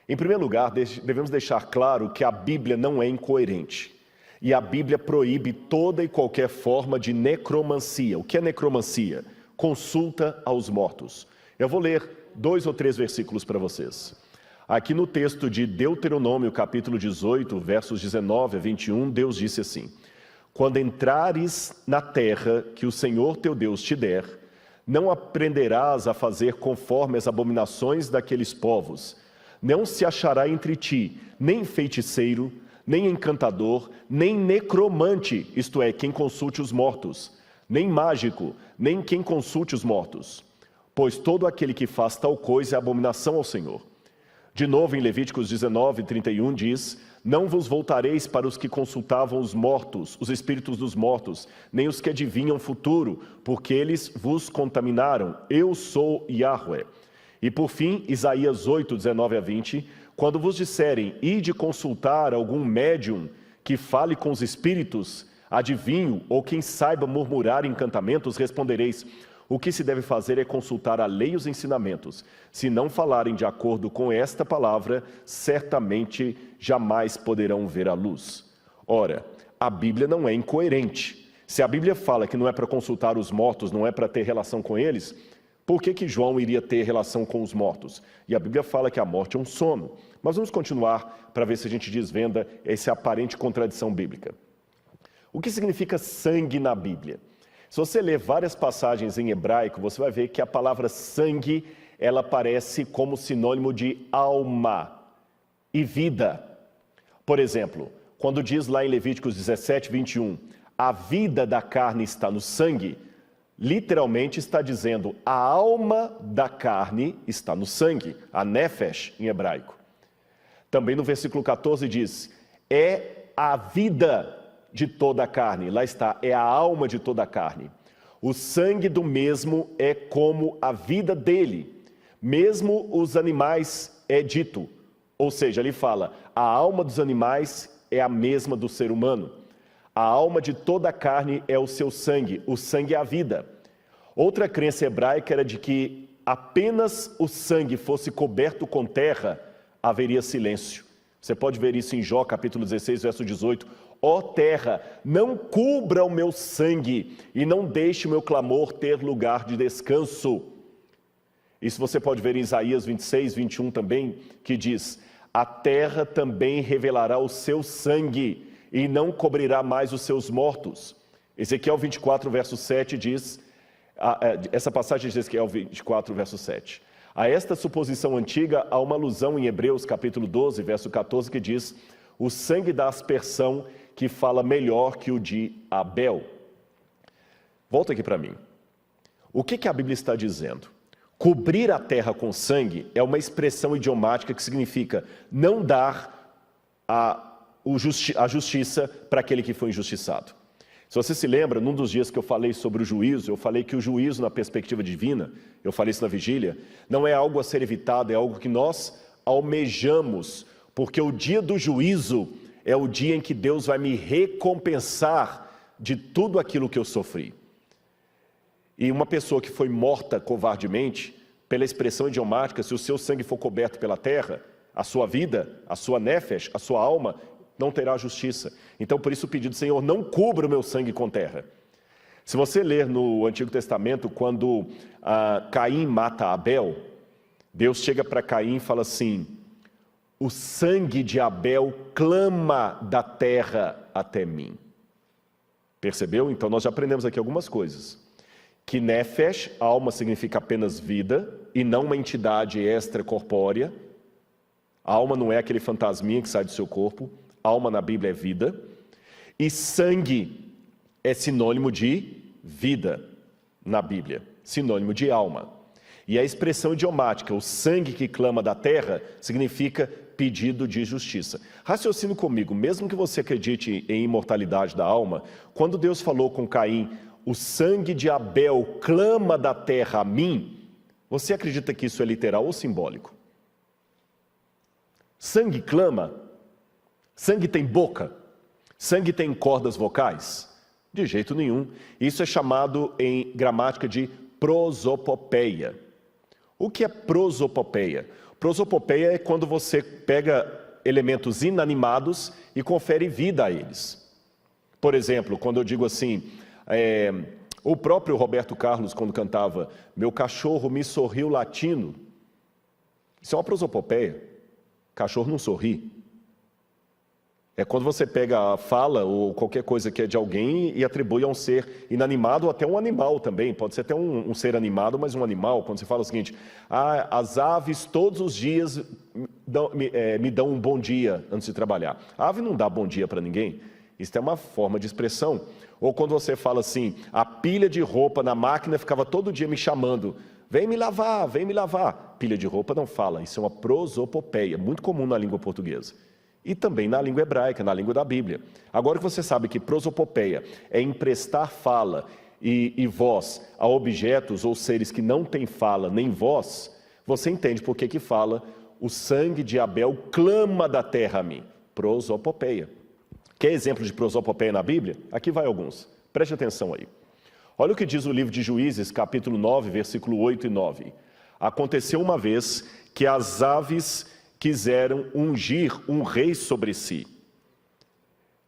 Em primeiro lugar, devemos deixar claro que a Bíblia não é incoerente. E a Bíblia proíbe toda e qualquer forma de necromancia. O que é necromancia? Consulta aos mortos. Eu vou ler 2 ou 3 versículos para vocês. Aqui no texto de Deuteronômio, capítulo 18, versos 19 a 21, Deus disse assim: quando entrares na terra que o Senhor teu Deus te der, não aprenderás a fazer conforme as abominações daqueles povos. Não se achará entre ti nem feiticeiro, nem encantador, nem necromante, isto é, quem consulte os mortos, nem mágico, nem quem consulte os mortos. Pois todo aquele que faz tal coisa é abominação ao Senhor. De novo, em Levíticos 19, 31, diz: não vos voltareis para os que consultavam os mortos, os espíritos dos mortos, nem os que adivinham o futuro, porque eles vos contaminaram. Eu sou Yahweh. E por fim, Isaías 8, 19 a 20, quando vos disserem, ide consultar algum médium que fale com os espíritos, adivinho, ou quem saiba murmurar encantamentos, respondereis: o que se deve fazer é consultar a lei e os ensinamentos. Se não falarem de acordo com esta palavra, certamente jamais poderão ver a luz. Ora, a Bíblia não é incoerente. Se a Bíblia fala que não é para consultar os mortos, não é para ter relação com eles, por que João iria ter relação com os mortos? E a Bíblia fala que a morte é um sono. Mas vamos continuar para ver se a gente desvenda essa aparente contradição bíblica. O que significa sangue na Bíblia? Se você ler várias passagens em hebraico, você vai ver que a palavra sangue ela aparece como sinônimo de alma e vida. Por exemplo, quando diz lá em Levíticos 17, 21, a vida da carne está no sangue, literalmente está dizendo a alma da carne está no sangue, a nefesh em hebraico. Também no versículo 14 diz, é a vida de toda a carne, lá está, é a alma de toda a carne. O sangue do mesmo é como a vida dele, mesmo os animais é dito, ou seja, ele fala, a alma dos animais é a mesma do ser humano. A alma de toda a carne é o seu sangue, o sangue é a vida. Outra crença hebraica era de que apenas o sangue fosse coberto com terra, haveria silêncio. Você pode ver isso em Jó, capítulo 16, verso 18. Ó terra, não cubra o meu sangue e não deixe o meu clamor ter lugar de descanso. Isso você pode ver em Isaías 26, 21 também, que diz, a terra também revelará o seu sangue e não cobrirá mais os seus mortos. Ezequiel 24, verso 7 diz, essa passagem de Ezequiel 24, verso 7. A esta suposição antiga há uma alusão em Hebreus capítulo 12, verso 14, que diz, o sangue da aspersão que fala melhor que o de Abel. Volta aqui para mim. O que a Bíblia está dizendo? Cobrir a terra com sangue é uma expressão idiomática que significa não dar a justiça para aquele que foi injustiçado. Se você se lembra, num dos dias que eu falei sobre o juízo, eu falei que o juízo na perspectiva divina, eu falei isso na vigília, não é algo a ser evitado, é algo que nós almejamos, porque o dia do juízo é o dia em que Deus vai me recompensar de tudo aquilo que eu sofri. E uma pessoa que foi morta covardemente, pela expressão idiomática, se o seu sangue for coberto pela terra, a sua vida, a sua nefesh, a sua alma, não terá justiça. Então, por isso o pedido, Senhor, não cubra o meu sangue com terra. Se você ler no Antigo Testamento, quando Caim mata Abel, Deus chega para Caim e fala assim, o sangue de Abel clama da terra até mim. Percebeu? Então, nós já aprendemos aqui algumas coisas. Que nefesh, alma, significa apenas vida, e não uma entidade extracorpórea. A alma não é aquele fantasminha que sai do seu corpo. Alma na Bíblia é vida. E sangue é sinônimo de vida na Bíblia, sinônimo de alma. E a expressão idiomática, o sangue que clama da terra, significa pedido de justiça. Raciocine comigo, mesmo que você acredite em imortalidade da alma, quando Deus falou com Caim, o sangue de Abel clama da terra a mim, você acredita que isso é literal ou simbólico? Sangue clama? Sangue tem boca? Sangue tem cordas vocais? De jeito nenhum. Isso é chamado em gramática de prosopopeia. O que é prosopopeia? Prosopopeia é quando você pega elementos inanimados e confere vida a eles. Por exemplo, quando eu digo assim, o próprio Roberto Carlos, quando cantava, meu cachorro me sorriu latindo, isso é uma prosopopeia. Cachorro não sorri. É quando você pega a fala ou qualquer coisa que é de alguém e atribui a um ser inanimado ou até um animal também. Pode ser até um ser animado, mas um animal. Quando você fala o seguinte, as aves todos os dias me dão um bom dia antes de trabalhar. A ave não dá bom dia para ninguém. Isso é uma forma de expressão. Ou quando você fala assim, a pilha de roupa na máquina ficava todo dia me chamando. Vem me lavar, vem me lavar. Pilha de roupa não fala. Isso é uma prosopopeia, muito comum na língua portuguesa. E também na língua hebraica, na língua da Bíblia. Agora que você sabe que prosopopeia é emprestar fala e voz a objetos ou seres que não têm fala nem voz, você entende por que fala o sangue de Abel clama da terra a mim. Prosopopeia. Quer exemplo de prosopopeia na Bíblia? Aqui vai alguns. Preste atenção aí. Olha o que diz o livro de Juízes, capítulo 9, versículo 8 e 9. Aconteceu uma vez que as aves quiseram ungir um rei sobre si.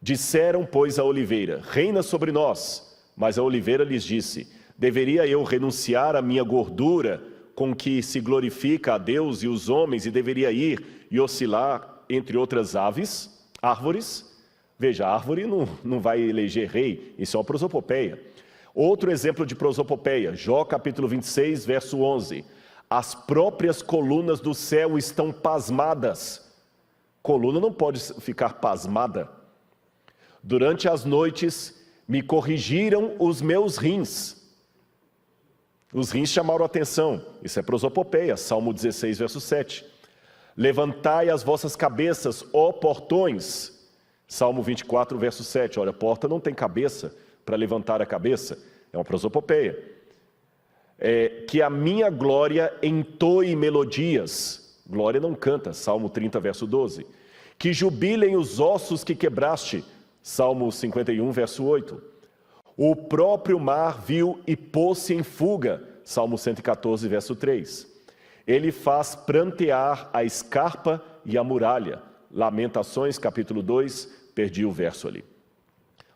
Disseram, pois, a oliveira, reina sobre nós. Mas a oliveira lhes disse, deveria eu renunciar à minha gordura com que se glorifica a Deus e os homens e deveria ir e oscilar entre outras árvores? Veja, a árvore não vai eleger rei, isso é uma prosopopeia. Outro exemplo de prosopopeia, Jó capítulo 26, verso 11. As próprias colunas do céu estão pasmadas. Coluna não pode ficar pasmada. Durante as noites me corrigiram os meus rins. Os rins chamaram a atenção. Isso é prosopopeia, Salmo 16, verso 7. Levantai as vossas cabeças, ó portões. Salmo 24, verso 7. Olha, a porta não tem cabeça para levantar a cabeça. É uma prosopopeia. Que a minha glória entoe melodias. Glória não canta. Salmo 30, verso 12. Que jubilem os ossos que quebraste. Salmo 51, verso 8. O próprio mar viu e pôs-se em fuga. Salmo 114, verso 3. Ele faz prantear a escarpa e a muralha. Lamentações, capítulo 2, perdi o verso ali.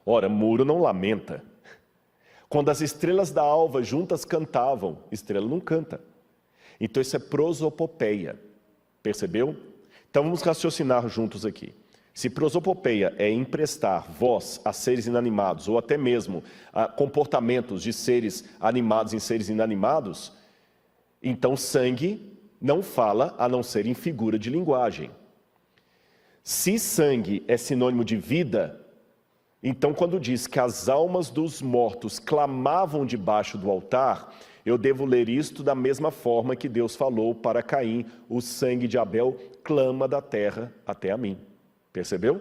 Ora, muro não lamenta. Quando as estrelas da alva juntas cantavam, estrela não canta. Então isso é prosopopeia. Percebeu? Então vamos raciocinar juntos aqui. Se prosopopeia é emprestar voz a seres inanimados, ou até mesmo a comportamentos de seres animados em seres inanimados, então sangue não fala a não ser em figura de linguagem. Se sangue é sinônimo de vida, então quando diz que as almas dos mortos clamavam debaixo do altar, eu devo ler isto da mesma forma que Deus falou para Caim: o sangue de Abel clama da terra até a mim. Percebeu?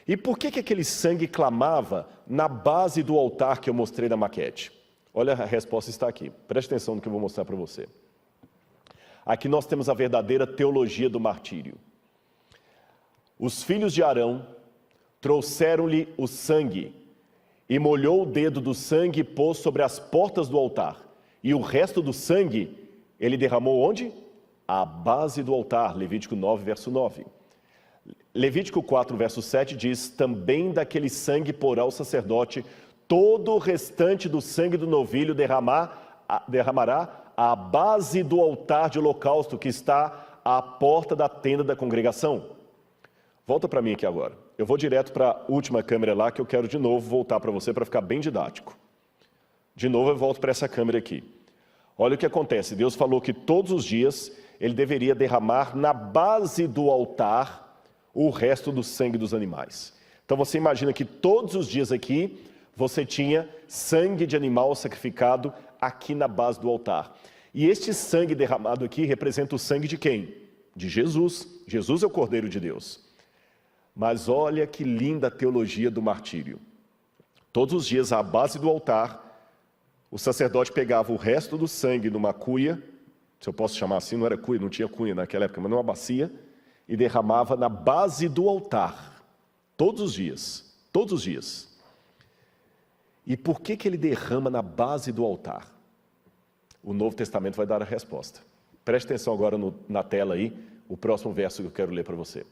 E por que aquele sangue clamava na base do altar que eu mostrei na maquete? Olha, a resposta está aqui. Preste atenção no que eu vou mostrar para você. Aqui nós temos a verdadeira teologia do martírio. Os filhos de Arão trouxeram-lhe o sangue e molhou o dedo do sangue e pôs sobre as portas do altar. E o resto do sangue ele derramou onde? À base do altar. Levítico 9, verso 9. Levítico 4, verso 7 diz: também daquele sangue porá o sacerdote todo o restante do sangue do novilho derramará à base do altar de holocausto que está à porta da tenda da congregação. Volta para mim aqui agora. Eu vou direto para a última câmera lá, que eu quero de novo voltar para você para ficar bem didático. De novo eu volto para essa câmera aqui. Olha o que acontece. Deus falou que todos os dias ele deveria derramar na base do altar o resto do sangue dos animais. Então você imagina que todos os dias aqui você tinha sangue de animal sacrificado aqui na base do altar. E este sangue derramado aqui representa o sangue de quem? De Jesus. Jesus é o Cordeiro de Deus. Mas olha que linda a teologia do martírio. Todos os dias, à base do altar, o sacerdote pegava o resto do sangue numa cuia, se eu posso chamar assim, não era cuia, não tinha cunha naquela época, mas numa bacia, e derramava na base do altar, todos os dias, todos os dias. E por que ele derrama na base do altar? O Novo Testamento vai dar a resposta. Preste atenção agora na tela aí, o próximo verso que eu quero ler para você.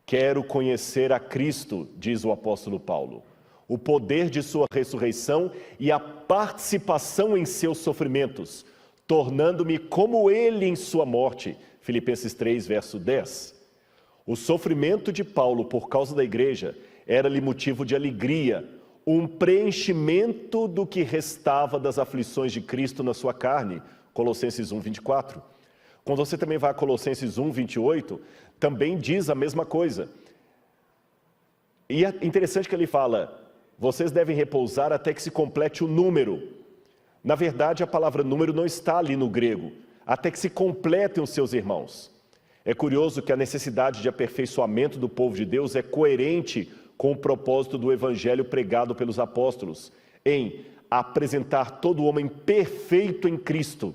Quero conhecer a Cristo, diz o apóstolo Paulo, o poder de sua ressurreição e a participação em seus sofrimentos, tornando-me como ele em sua morte. Filipenses 3, verso 10. O sofrimento de Paulo por causa da igreja era-lhe motivo de alegria, um preenchimento do que restava das aflições de Cristo na sua carne. Colossenses 1, 24. Quando você também vai a Colossenses 1, 28, também diz a mesma coisa. E é interessante que ele fala: vocês devem repousar até que se complete o número. Na verdade, a palavra número não está ali no grego. Até que se completem os seus irmãos. É curioso que a necessidade de aperfeiçoamento do povo de Deus é coerente com o propósito do evangelho pregado pelos apóstolos, em apresentar todo homem perfeito em Cristo.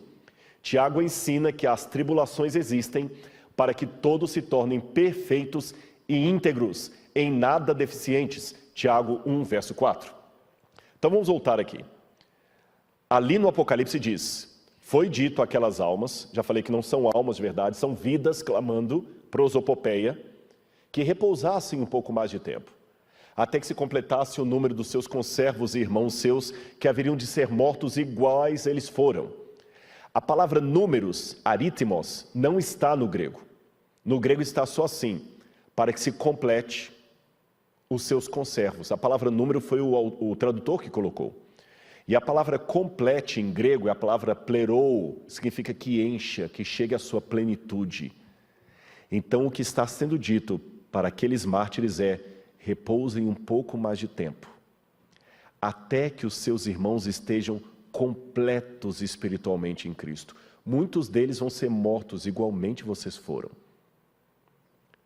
Tiago ensina que as tribulações existem para que todos se tornem perfeitos e íntegros, em nada deficientes. Tiago 1, verso 4. Então vamos voltar aqui. Ali no Apocalipse diz: foi dito àquelas almas, já falei que não são almas de verdade, são vidas clamando, prosopopeia, que repousassem um pouco mais de tempo, até que se completasse o número dos seus conservos e irmãos seus, que haveriam de ser mortos iguais eles foram. A palavra números, arítimos, não está no grego. No grego está só assim, para que se complete os seus conservos. A palavra número foi o tradutor que colocou. E a palavra complete em grego é a palavra plerou, significa que encha, que chegue à sua plenitude. Então o que está sendo dito para aqueles mártires é: repousem um pouco mais de tempo, até que os seus irmãos estejam completos espiritualmente em Cristo. Muitos deles vão ser mortos, igualmente vocês foram.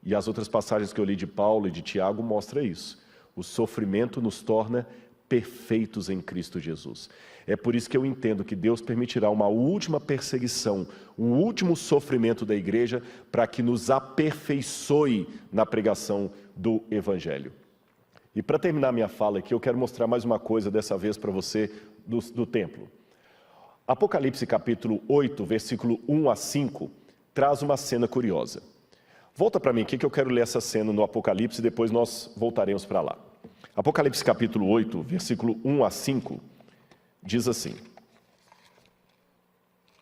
E as outras passagens que eu li de Paulo e de Tiago mostram isso. O sofrimento nos torna perfeitos em Cristo Jesus. É por isso que eu entendo que Deus permitirá uma última perseguição, um último sofrimento da igreja, para que nos aperfeiçoe na pregação do Evangelho. E para terminar minha fala aqui, eu quero mostrar mais uma coisa dessa vez para você do templo. Apocalipse capítulo 8, versículo 1 a 5, traz uma cena curiosa. Volta para mim aqui que eu quero ler essa cena no Apocalipse e depois nós voltaremos para lá. Apocalipse capítulo 8, versículo 1 a 5, diz assim.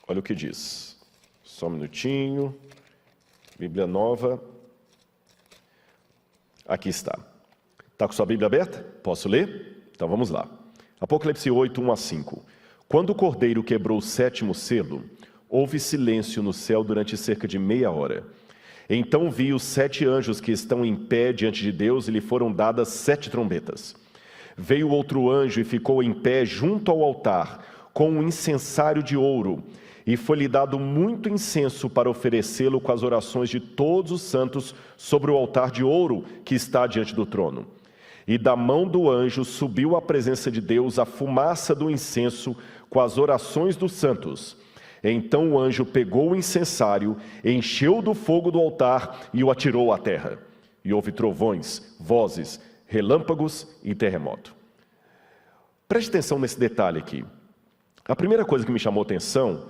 Olha o que diz. Só um minutinho. Bíblia nova. Aqui está. Está com sua Bíblia aberta? Posso ler? Então vamos lá. Apocalipse 8, 1 a 5. Quando o cordeiro quebrou o 7º selo, houve silêncio no céu durante cerca de meia hora. Então vi os 7 anjos que estão em pé diante de Deus e lhe foram dadas 7 trombetas. Veio outro anjo e ficou em pé junto ao altar, com um incensário de ouro, e foi-lhe dado muito incenso para oferecê-lo com as orações de todos os santos sobre o altar de ouro que está diante do trono. E da mão do anjo subiu à presença de Deus a fumaça do incenso com as orações dos santos. Então o anjo pegou o incensário, encheu do fogo do altar e o atirou à terra. E houve trovões, vozes, relâmpagos e terremoto. Preste atenção nesse detalhe aqui. A primeira coisa que me chamou a atenção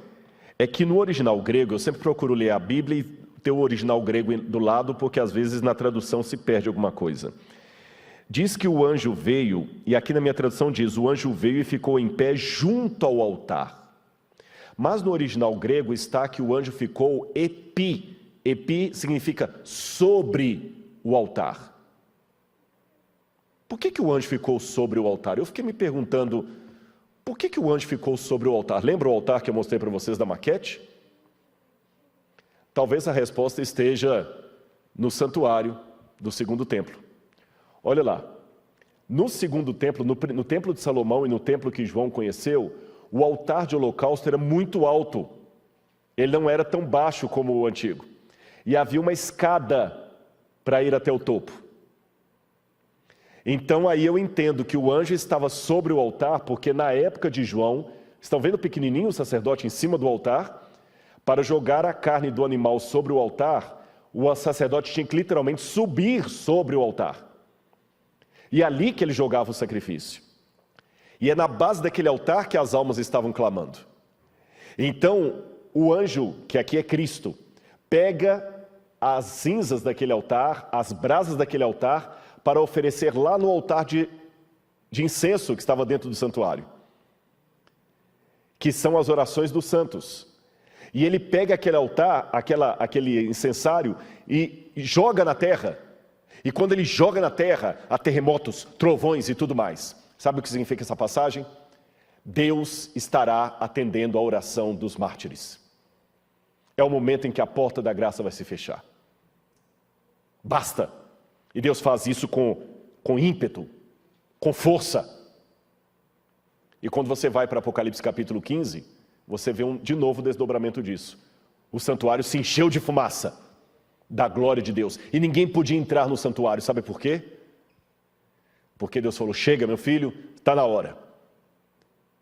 é que no original grego, eu sempre procuro ler a Bíblia e ter o original grego do lado, porque às vezes na tradução se perde alguma coisa. Diz que o anjo veio, e aqui na minha tradução diz, o anjo veio e ficou em pé junto ao altar. Mas no original grego está que o anjo ficou epi. Epi significa sobre o altar. Por que o anjo ficou sobre o altar? Eu fiquei me perguntando, por que o anjo ficou sobre o altar? Lembra o altar que eu mostrei para vocês da maquete? Talvez a resposta esteja no santuário do segundo templo. Olha lá, no segundo templo, no templo de Salomão e no templo que João conheceu, o altar de holocausto era muito alto. Ele não era tão baixo como o antigo. E havia uma escada para ir até o topo. Então aí eu entendo que o anjo estava sobre o altar, porque na época de João, estão vendo pequenininho o sacerdote em cima do altar? Para jogar a carne do animal sobre o altar, o sacerdote tinha que literalmente subir sobre o altar. E é ali que ele jogava o sacrifício. E é na base daquele altar que as almas estavam clamando. Então, o anjo, que aqui é Cristo, pega as cinzas daquele altar, as brasas daquele altar, para oferecer lá no altar de incenso que estava dentro do santuário, que são as orações dos santos. E ele pega aquele altar, aquele incensário, e joga na terra. E quando ele joga na terra, há terremotos, trovões e tudo mais. Sabe o que significa essa passagem? Deus estará atendendo a oração dos mártires. É o momento em que a porta da graça vai se fechar. Basta! E Deus faz isso com ímpeto, com força. E quando você vai para Apocalipse capítulo 15, você vê de novo o desdobramento disso. O santuário se encheu de fumaça da glória de Deus. E ninguém podia entrar no santuário. Sabe por quê? Porque Deus falou, chega meu filho, está na hora.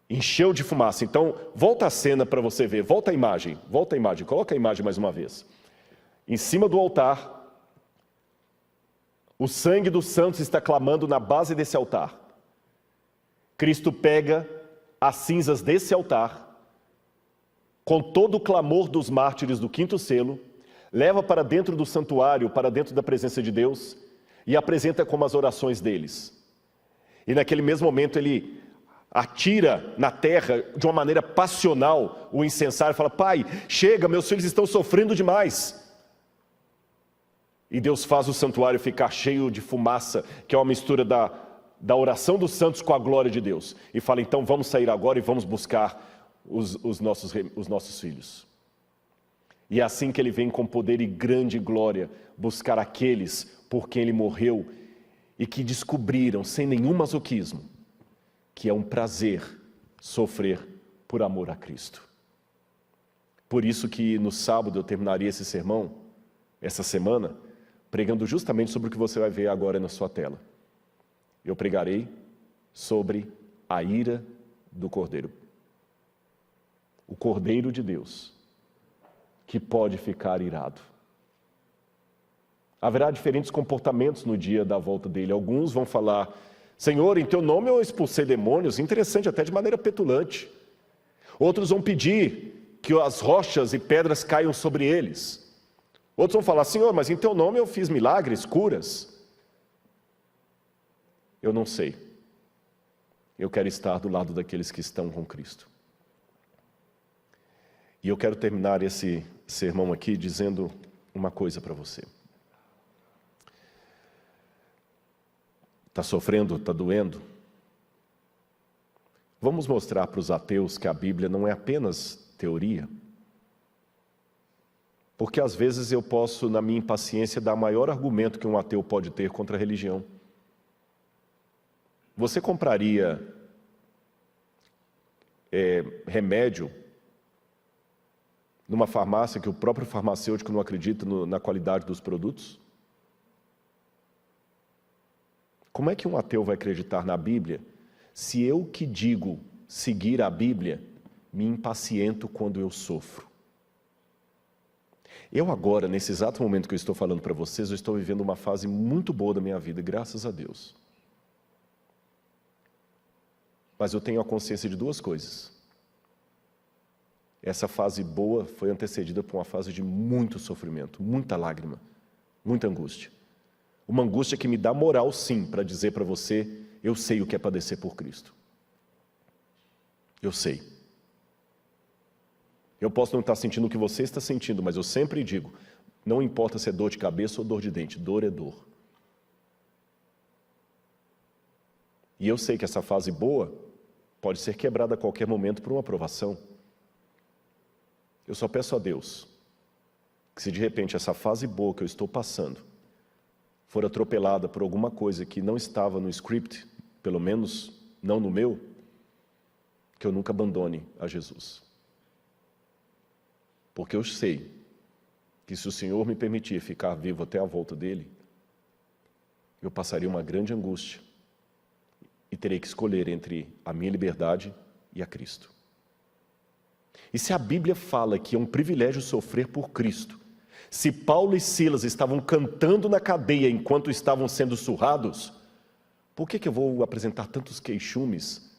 Encheu de fumaça. Então, volta a cena para você ver. Volta a imagem, coloca a imagem mais uma vez. Em cima do altar, o sangue dos santos está clamando na base desse altar. Cristo pega as cinzas desse altar, com todo o clamor dos mártires do 5º selo, leva para dentro do santuário, para dentro da presença de Deus, e apresenta como as orações deles. E naquele mesmo momento ele atira na terra de uma maneira passional o incensário e fala, Pai, chega, meus filhos estão sofrendo demais. E Deus faz o santuário ficar cheio de fumaça, que é uma mistura da oração dos santos com a glória de Deus. E fala, então vamos sair agora e vamos buscar os nossos filhos. E é assim que ele vem com poder e grande glória buscar aqueles por quem ele morreu e que descobriram, sem nenhum masoquismo, que é um prazer sofrer por amor a Cristo. Por isso que no sábado eu terminaria esse sermão, essa semana, pregando justamente sobre o que você vai ver agora na sua tela. Eu pregarei sobre a ira do Cordeiro. O Cordeiro de Deus, que pode ficar irado. Haverá diferentes comportamentos no dia da volta dele. Alguns vão falar, Senhor, em teu nome eu expulsei demônios, interessante, até de maneira petulante. Outros vão pedir que as rochas e pedras caiam sobre eles. Outros vão falar, Senhor, mas em teu nome eu fiz milagres, curas. Eu não sei. Eu quero estar do lado daqueles que estão com Cristo. E eu quero terminar esse sermão aqui dizendo uma coisa para você. Está sofrendo, está doendo? Vamos mostrar para os ateus que a Bíblia não é apenas teoria. Porque às vezes eu posso, na minha impaciência, dar o maior argumento que um ateu pode ter contra a religião. Você compraria remédio numa farmácia que o próprio farmacêutico não acredita na qualidade dos produtos? Como é que um ateu vai acreditar na Bíblia se eu que digo seguir a Bíblia me impaciento quando eu sofro? Eu agora, nesse exato momento que eu estou falando para vocês, eu estou vivendo uma fase muito boa da minha vida, graças a Deus. Mas eu tenho a consciência de duas coisas. Essa fase boa foi antecedida por uma fase de muito sofrimento, muita lágrima, muita angústia. Uma angústia que me dá moral, sim, para dizer para você, eu sei o que é padecer por Cristo. Eu sei. Eu posso não estar sentindo o que você está sentindo, mas eu sempre digo, não importa se é dor de cabeça ou dor de dente, dor é dor. E eu sei que essa fase boa pode ser quebrada a qualquer momento por uma provação. Eu só peço a Deus que se de repente essa fase boa que eu estou passando for atropelada por alguma coisa que não estava no script, pelo menos não no meu, que eu nunca abandone a Jesus. Porque eu sei que se o Senhor me permitir ficar vivo até a volta dele, eu passaria uma grande angústia e terei que escolher entre a minha liberdade e a Cristo. E se a Bíblia fala que é um privilégio sofrer por Cristo, se Paulo e Silas estavam cantando na cadeia enquanto estavam sendo surrados, por que eu vou apresentar tantos queixumes?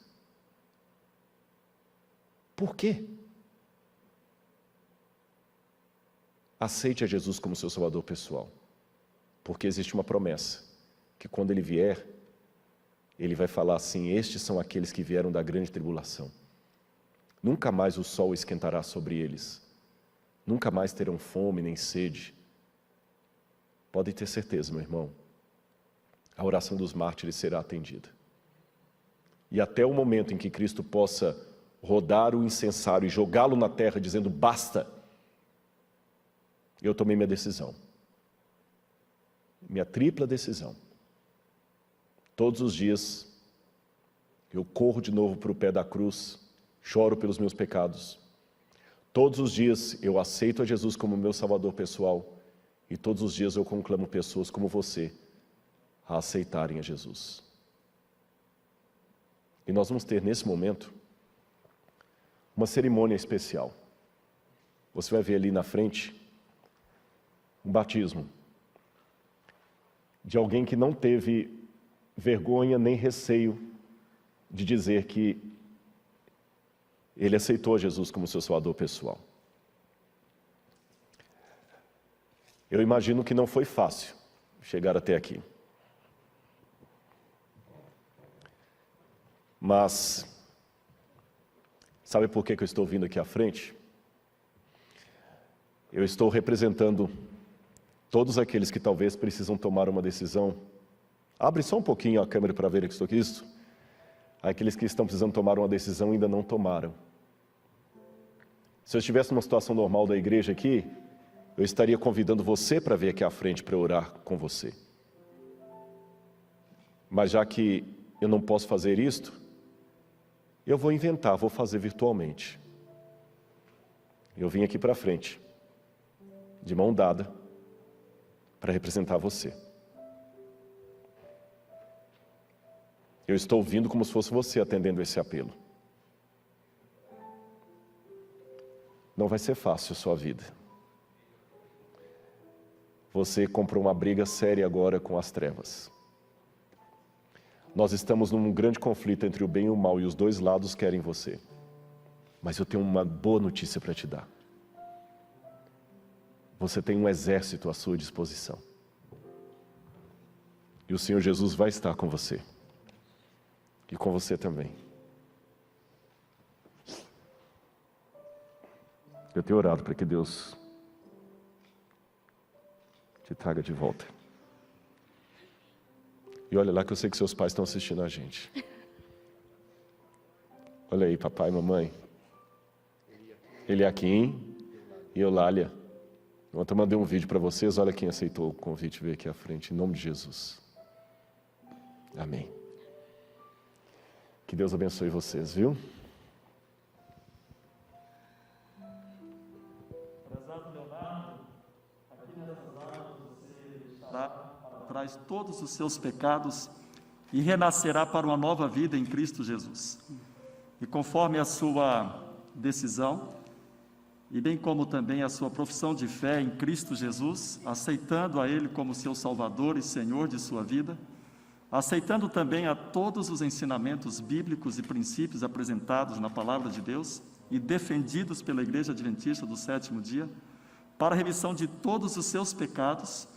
Por quê? Aceite a Jesus como seu Salvador pessoal, porque existe uma promessa, que quando Ele vier, Ele vai falar assim, estes são aqueles que vieram da grande tribulação. Nunca mais o sol esquentará sobre eles, nunca mais terão fome nem sede. Podem ter certeza, meu irmão, a oração dos mártires será atendida. E até o momento em que Cristo possa rodar o incensário e jogá-lo na terra dizendo, basta, eu tomei minha decisão, minha tripla decisão. Todos os dias eu corro de novo para o pé da cruz, choro pelos meus pecados. Todos os dias eu aceito a Jesus como meu Salvador pessoal e todos os dias eu conclamo pessoas como você a aceitarem a Jesus. E nós vamos ter nesse momento uma cerimônia especial. Você vai ver ali na frente um batismo de alguém que não teve vergonha nem receio de dizer que ele aceitou Jesus como seu Salvador pessoal. Eu imagino que não foi fácil chegar até aqui. Mas, sabe por que eu estou vindo aqui à frente? Eu estou representando todos aqueles que talvez precisam tomar uma decisão Abre só um pouquinho a câmera para ver isso. Aqueles que estão precisando tomar uma decisão ainda não tomaram. Se eu estivesse numa situação normal da igreja aqui, eu estaria convidando você para vir aqui à frente para orar com você. Mas já que eu não posso fazer isto, eu vou inventar, vou fazer virtualmente. Eu vim aqui para frente, de mão dada, para representar você. Eu estou ouvindo como se fosse você atendendo esse apelo. Não vai ser fácil a sua vida. Você comprou uma briga séria agora com as trevas. Nós estamos num grande conflito entre o bem e o mal, e os dois lados querem você. Mas eu tenho uma boa notícia para te dar. Você tem um exército à sua disposição. E o Senhor Jesus vai estar com você. E com você também. Eu tenho orado para que Deus te traga de volta. E olha lá que eu sei que seus pais estão assistindo a gente. Olha aí, papai e mamãe. Eliakim e Eulália. Ontem eu mandei um vídeo para vocês. Olha quem aceitou o convite, veio aqui à frente, em nome de Jesus. Amém. Que Deus abençoe vocês, viu? Prezado Leonardo, aqui nessas águas você traz todos os seus pecados e renascerá para uma nova vida em Cristo Jesus. E conforme a sua decisão, e bem como também a sua profissão de fé em Cristo Jesus, aceitando a Ele como seu Salvador e Senhor de sua vida, aceitando também a todos os ensinamentos bíblicos e princípios apresentados na Palavra de Deus e defendidos pela Igreja Adventista do Sétimo Dia, para a remissão de todos os seus pecados,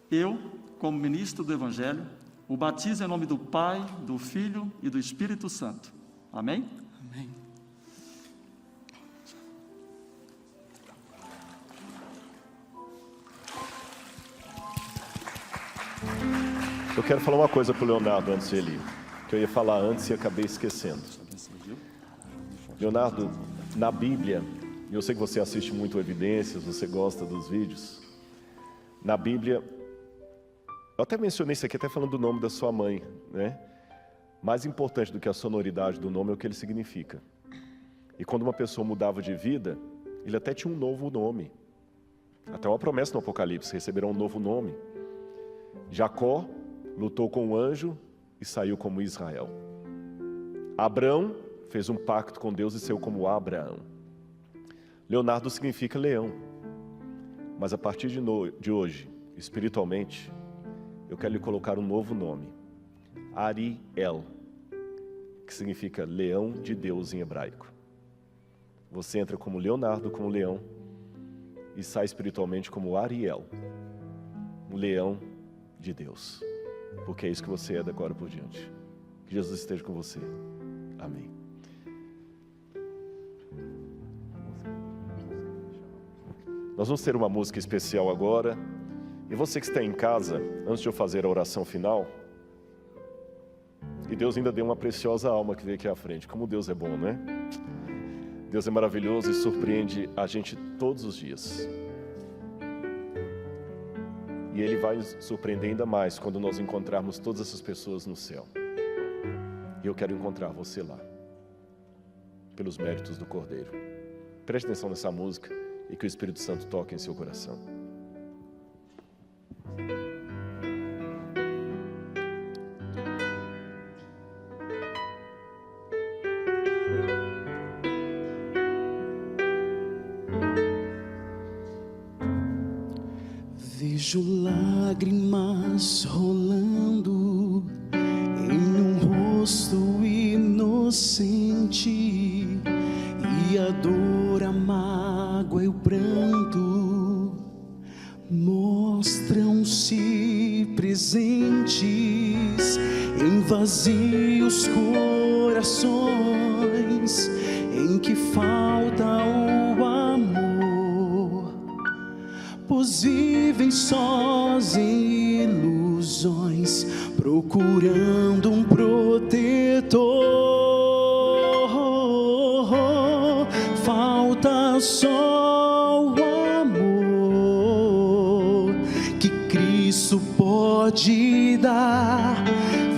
eu, como ministro do Evangelho, o batizo em nome do Pai, do Filho e do Espírito Santo. Amém? Amém. Eu quero falar uma coisa para o Leonardo antes de ele ir, que eu ia falar antes e acabei esquecendo. Leonardo, na Bíblia, e eu sei que você assiste muito Evidências, você gosta dos vídeos. Na Bíblia, eu até mencionei isso aqui, até falando do nome da sua mãe, né? Mais importante do que a sonoridade do nome é o que ele significa. E quando uma pessoa mudava de vida, ele até tinha um novo nome. Até uma promessa no Apocalipse, receberá um novo nome. Jacó lutou com o anjo e saiu como Israel. Abrão fez um pacto com Deus e saiu como Abraão. Leonardo significa leão. Mas a partir de hoje, espiritualmente, eu quero lhe colocar um novo nome. Ariel, que significa leão de Deus em hebraico. Você entra como Leonardo, como leão, e sai espiritualmente como Ariel, um leão de Deus. Porque é isso que você é da agora por diante. Que Jesus esteja com você. Amém. Nós vamos ter uma música especial agora. E você que está em casa, antes de eu fazer a oração final, e Deus ainda deu uma preciosa alma que veio aqui à frente. Como Deus é bom, né? Deus é maravilhoso e surpreende a gente todos os dias. E Ele vai nos surpreender ainda mais quando nós encontrarmos todas essas pessoas no céu. E eu quero encontrar você lá, pelos méritos do Cordeiro. Preste atenção nessa música e que o Espírito Santo toque em seu coração. Vejo lágrimas rolando em um rosto inocente, e a dor, a mágoa e o pranto mostram-se presentes em vazios corações em que falta o amor, pois vivem sós em ilusões procurando um protetor, falta só o amor que Cristo pode dar.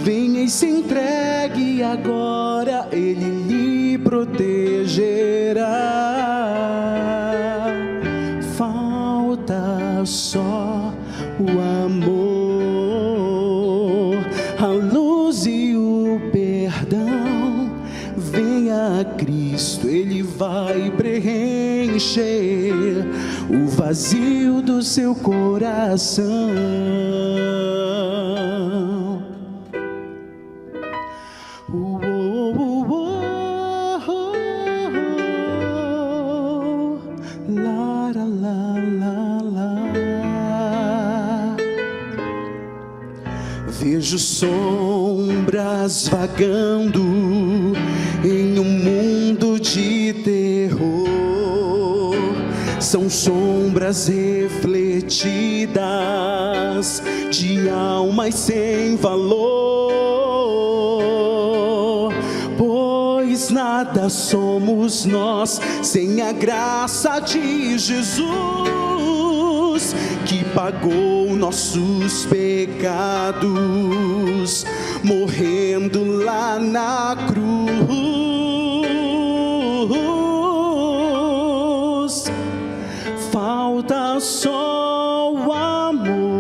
Venha e se entregue agora, Ele lhe protegerá. Falta só o amor, a luz e o perdão. Venha a Cristo, Ele vai preencher o vazio do seu coração. Vejo sombras vagando em um mundo de terror. São sombras refletidas de almas sem valor, pois nada somos nós sem a graça de Jesus, que pagou nossos pecados, morrendo lá na cruz. Falta só o amor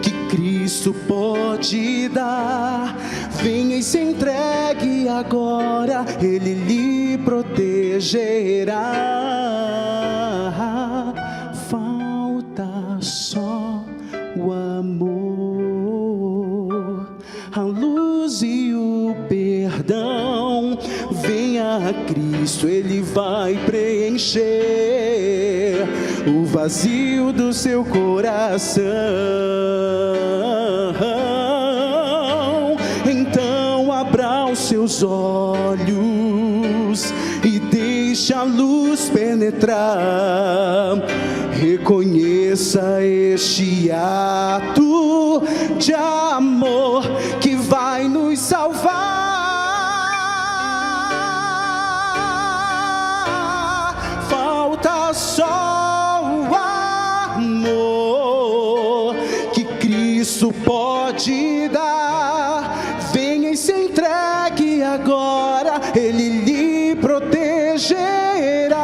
que Cristo pode dar. Venha e se entregue agora, Ele lhe protegerá. Falta só o amor, a luz e o perdão. Venha a Cristo, Ele vai preencher o vazio do seu coração. Então abra os seus olhos e deixe a luz penetrar. Reconheça este ato de amor que vai nos salvar. Falta só o amor que Cristo pode dar. Venha e se entregue agora, Ele lhe protegerá.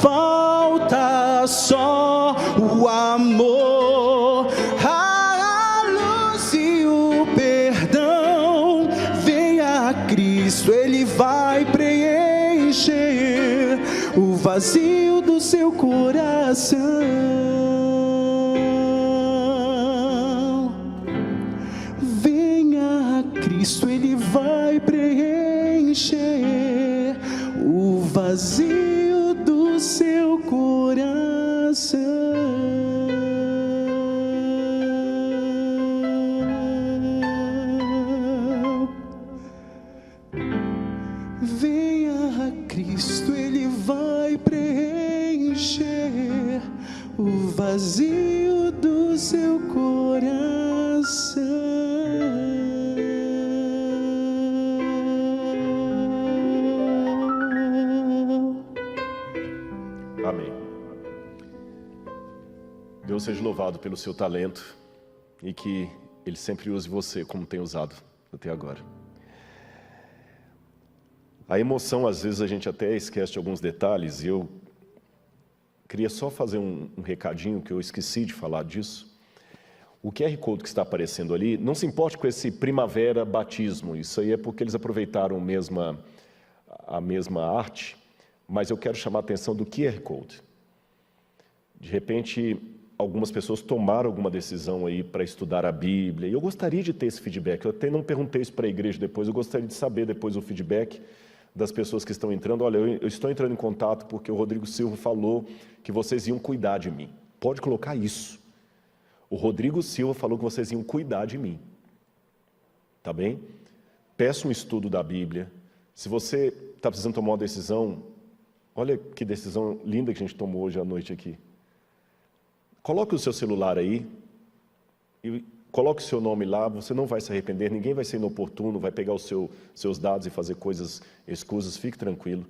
Falta só o amor, a luz e o perdão. Venha a Cristo, Ele vai preencher o vazio do seu coração. Venha a Cristo, Ele vai preencher o vazio do seu coração. Venha a Cristo, Ele vai preencher o vazio do seu coração. Amém. Deus seja louvado pelo seu talento e que Ele sempre use você como tem usado até agora. A emoção, às vezes, a gente até esquece de alguns detalhes, e eu queria só fazer um recadinho, que eu esqueci de falar disso. O QR Code que está aparecendo ali, não se importe com esse Primavera Batismo, isso aí é porque eles aproveitaram a mesma arte, mas eu quero chamar a atenção do QR Code. De repente, algumas pessoas tomaram alguma decisão aí para estudar a Bíblia, e eu gostaria de ter esse feedback. Eu até não perguntei isso para a igreja depois, eu gostaria de saber depois o feedback das pessoas que estão entrando. Olha, eu estou entrando em contato porque o Rodrigo Silva falou que vocês iam cuidar de mim. Pode colocar isso. O Rodrigo Silva falou que vocês iam cuidar de mim. Tá bem? Peça um estudo da Bíblia. Se você está precisando tomar uma decisão, olha que decisão linda que a gente tomou hoje à noite aqui. Coloque o seu celular aí e coloque o seu nome lá, você não vai se arrepender, ninguém vai ser inoportuno, vai pegar os seus dados e fazer coisas escusas, fique tranquilo.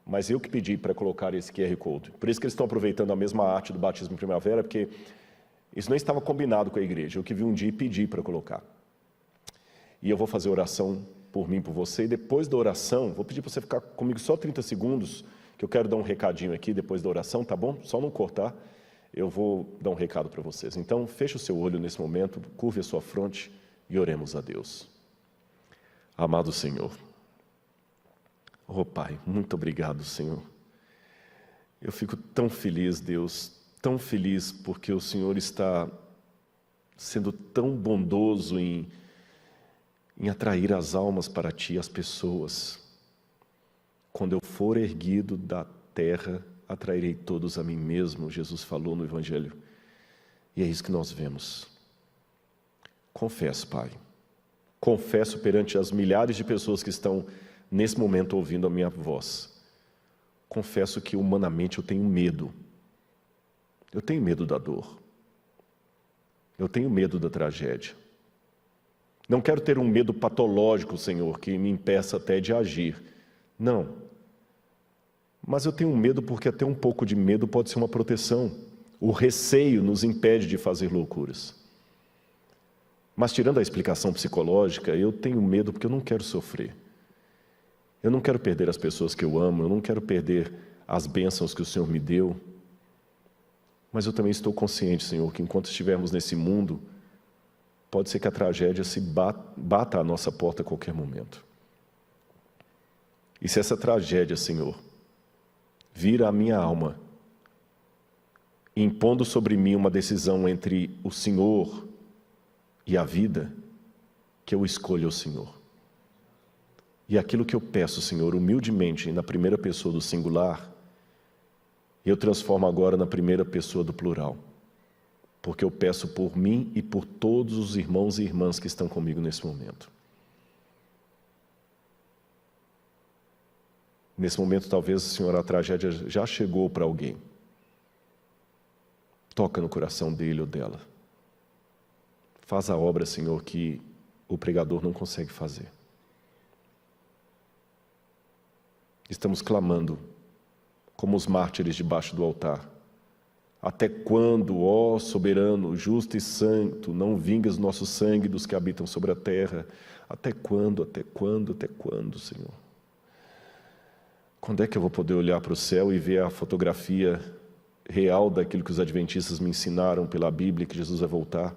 Mas eu que pedi para colocar esse QR Code. Por isso que eles estão aproveitando a mesma arte do batismo em primavera, porque isso não estava combinado com a igreja. Eu que vi um dia e pedi para colocar. E eu vou fazer oração por mim, por você, e depois da oração, vou pedir para você ficar comigo só 30 segundos, que eu quero dar um recadinho aqui depois da oração, tá bom? Só não cortar, eu vou dar um recado para vocês. Então, feche o seu olho nesse momento, curve a sua fronte e oremos a Deus. Amado Senhor, oh Pai, muito obrigado, Senhor. Eu fico tão feliz, Deus, tão feliz porque o Senhor está sendo tão bondoso em atrair as almas para Ti, as pessoas. Quando eu for erguido da terra, atrairei todos a mim mesmo, Jesus falou no Evangelho. E é isso que nós vemos. Confesso, Pai, confesso perante as milhares de pessoas que estão nesse momento ouvindo a minha voz. Confesso que humanamente eu tenho medo. Eu tenho medo da dor. Eu tenho medo da tragédia. Não quero ter um medo patológico, Senhor, que me impeça até de agir. Não. Mas eu tenho medo porque até um pouco de medo pode ser uma proteção. O receio nos impede de fazer loucuras. Mas tirando a explicação psicológica, eu tenho medo porque eu não quero sofrer. Eu não quero perder as pessoas que eu amo, eu não quero perder as bênçãos que o Senhor me deu. Mas eu também estou consciente, Senhor, que enquanto estivermos nesse mundo, pode ser que a tragédia se bata à nossa porta a qualquer momento. E se essa tragédia, Senhor, vira a minha alma, impondo sobre mim uma decisão entre o Senhor e a vida, que eu escolha o Senhor. E aquilo que eu peço, Senhor, humildemente, na primeira pessoa do singular, eu transformo agora na primeira pessoa do plural. Porque eu peço por mim e por todos os irmãos e irmãs que estão comigo nesse momento. Nesse momento, talvez, Senhor, a tragédia já chegou para alguém. Toca no coração dele ou dela. Faz a obra, Senhor, que o pregador não consegue fazer. Estamos clamando, como os mártires debaixo do altar. Até quando, ó soberano, justo e santo, não vingas nosso sangue dos que habitam sobre a terra? Até quando, até quando, até quando, Senhor? Quando é que eu vou poder olhar para o céu e ver a fotografia real daquilo que os adventistas me ensinaram pela Bíblia, que Jesus vai voltar?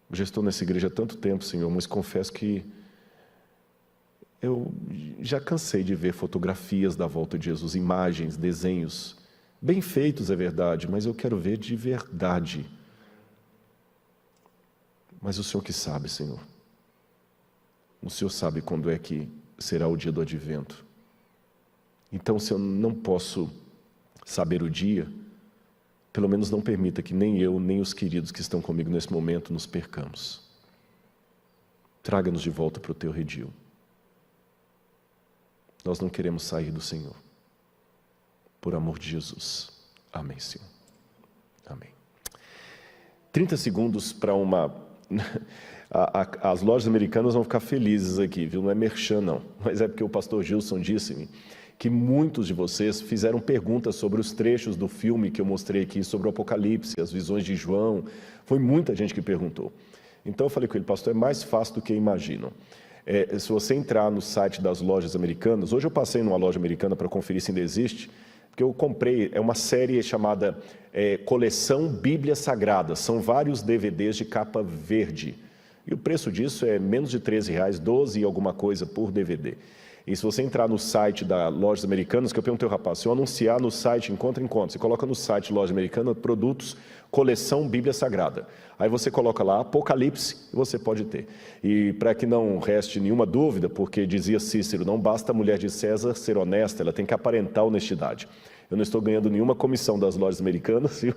Eu já estou nessa igreja há tanto tempo, Senhor, mas confesso que eu já cansei de ver fotografias da volta de Jesus, imagens, desenhos, bem feitos, é verdade, mas eu quero ver de verdade. Mas o Senhor que sabe, Senhor. O Senhor sabe quando é que será o dia do advento. Então, se eu não posso saber o dia, pelo menos não permita que nem eu, nem os queridos que estão comigo nesse momento nos percamos. Traga-nos de volta para o Teu redil. Nós não queremos sair do Senhor. Por amor de Jesus. Amém, Senhor. Amém. 30 segundos para uma... As lojas americanas vão ficar felizes aqui, viu? Não é merchan, não. Mas é porque o pastor Gilson disse-me que muitos de vocês fizeram perguntas sobre os trechos do filme que eu mostrei aqui, sobre o Apocalipse, as visões de João. Foi muita gente que perguntou. Então eu falei com ele, pastor, é mais fácil do que imaginam. Se você entrar no site das lojas americanas, hoje eu passei numa loja americana para conferir se ainda existe, porque eu comprei, é uma série chamada Coleção Bíblia Sagrada, são vários DVDs de capa verde, e o preço disso é menos de R$13, 12 e alguma coisa por DVD. E se você entrar no site da Lojas Americanas, que eu perguntei ao rapaz, se eu anunciar no site Encontro, você coloca no site Loja Americana, produtos, coleção Bíblia Sagrada. Aí você coloca lá Apocalipse e você pode ter. E para que não reste nenhuma dúvida, porque dizia Cícero, não basta a mulher de César ser honesta, ela tem que aparentar honestidade. Eu não estou ganhando nenhuma comissão das lojas americanas, viu?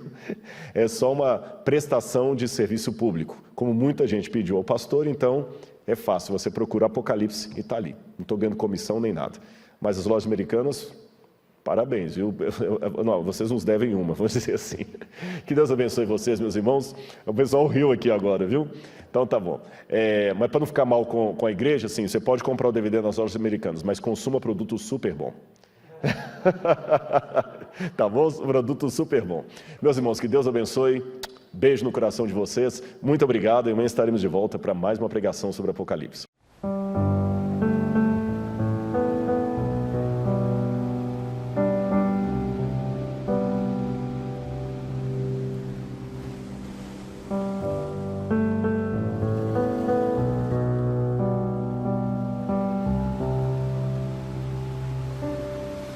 É só uma prestação de serviço público. Como muita gente pediu ao pastor, então é fácil, você procura Apocalipse e está ali. Não estou ganhando comissão nem nada. Mas as lojas americanas, Parabéns, viu? Não, vocês nos devem uma, vamos dizer assim. Que Deus abençoe vocês, meus irmãos. O pessoal riu aqui agora, viu? Então tá bom. Mas para não ficar mal com a igreja, assim, você pode comprar o DVD nas lojas americanas, mas consuma produto super bom. Tá bom? Produto super bom. Meus irmãos, que Deus abençoe. Beijo no coração de vocês. Muito obrigado. E amanhã estaremos de volta para mais uma pregação sobre Apocalipse.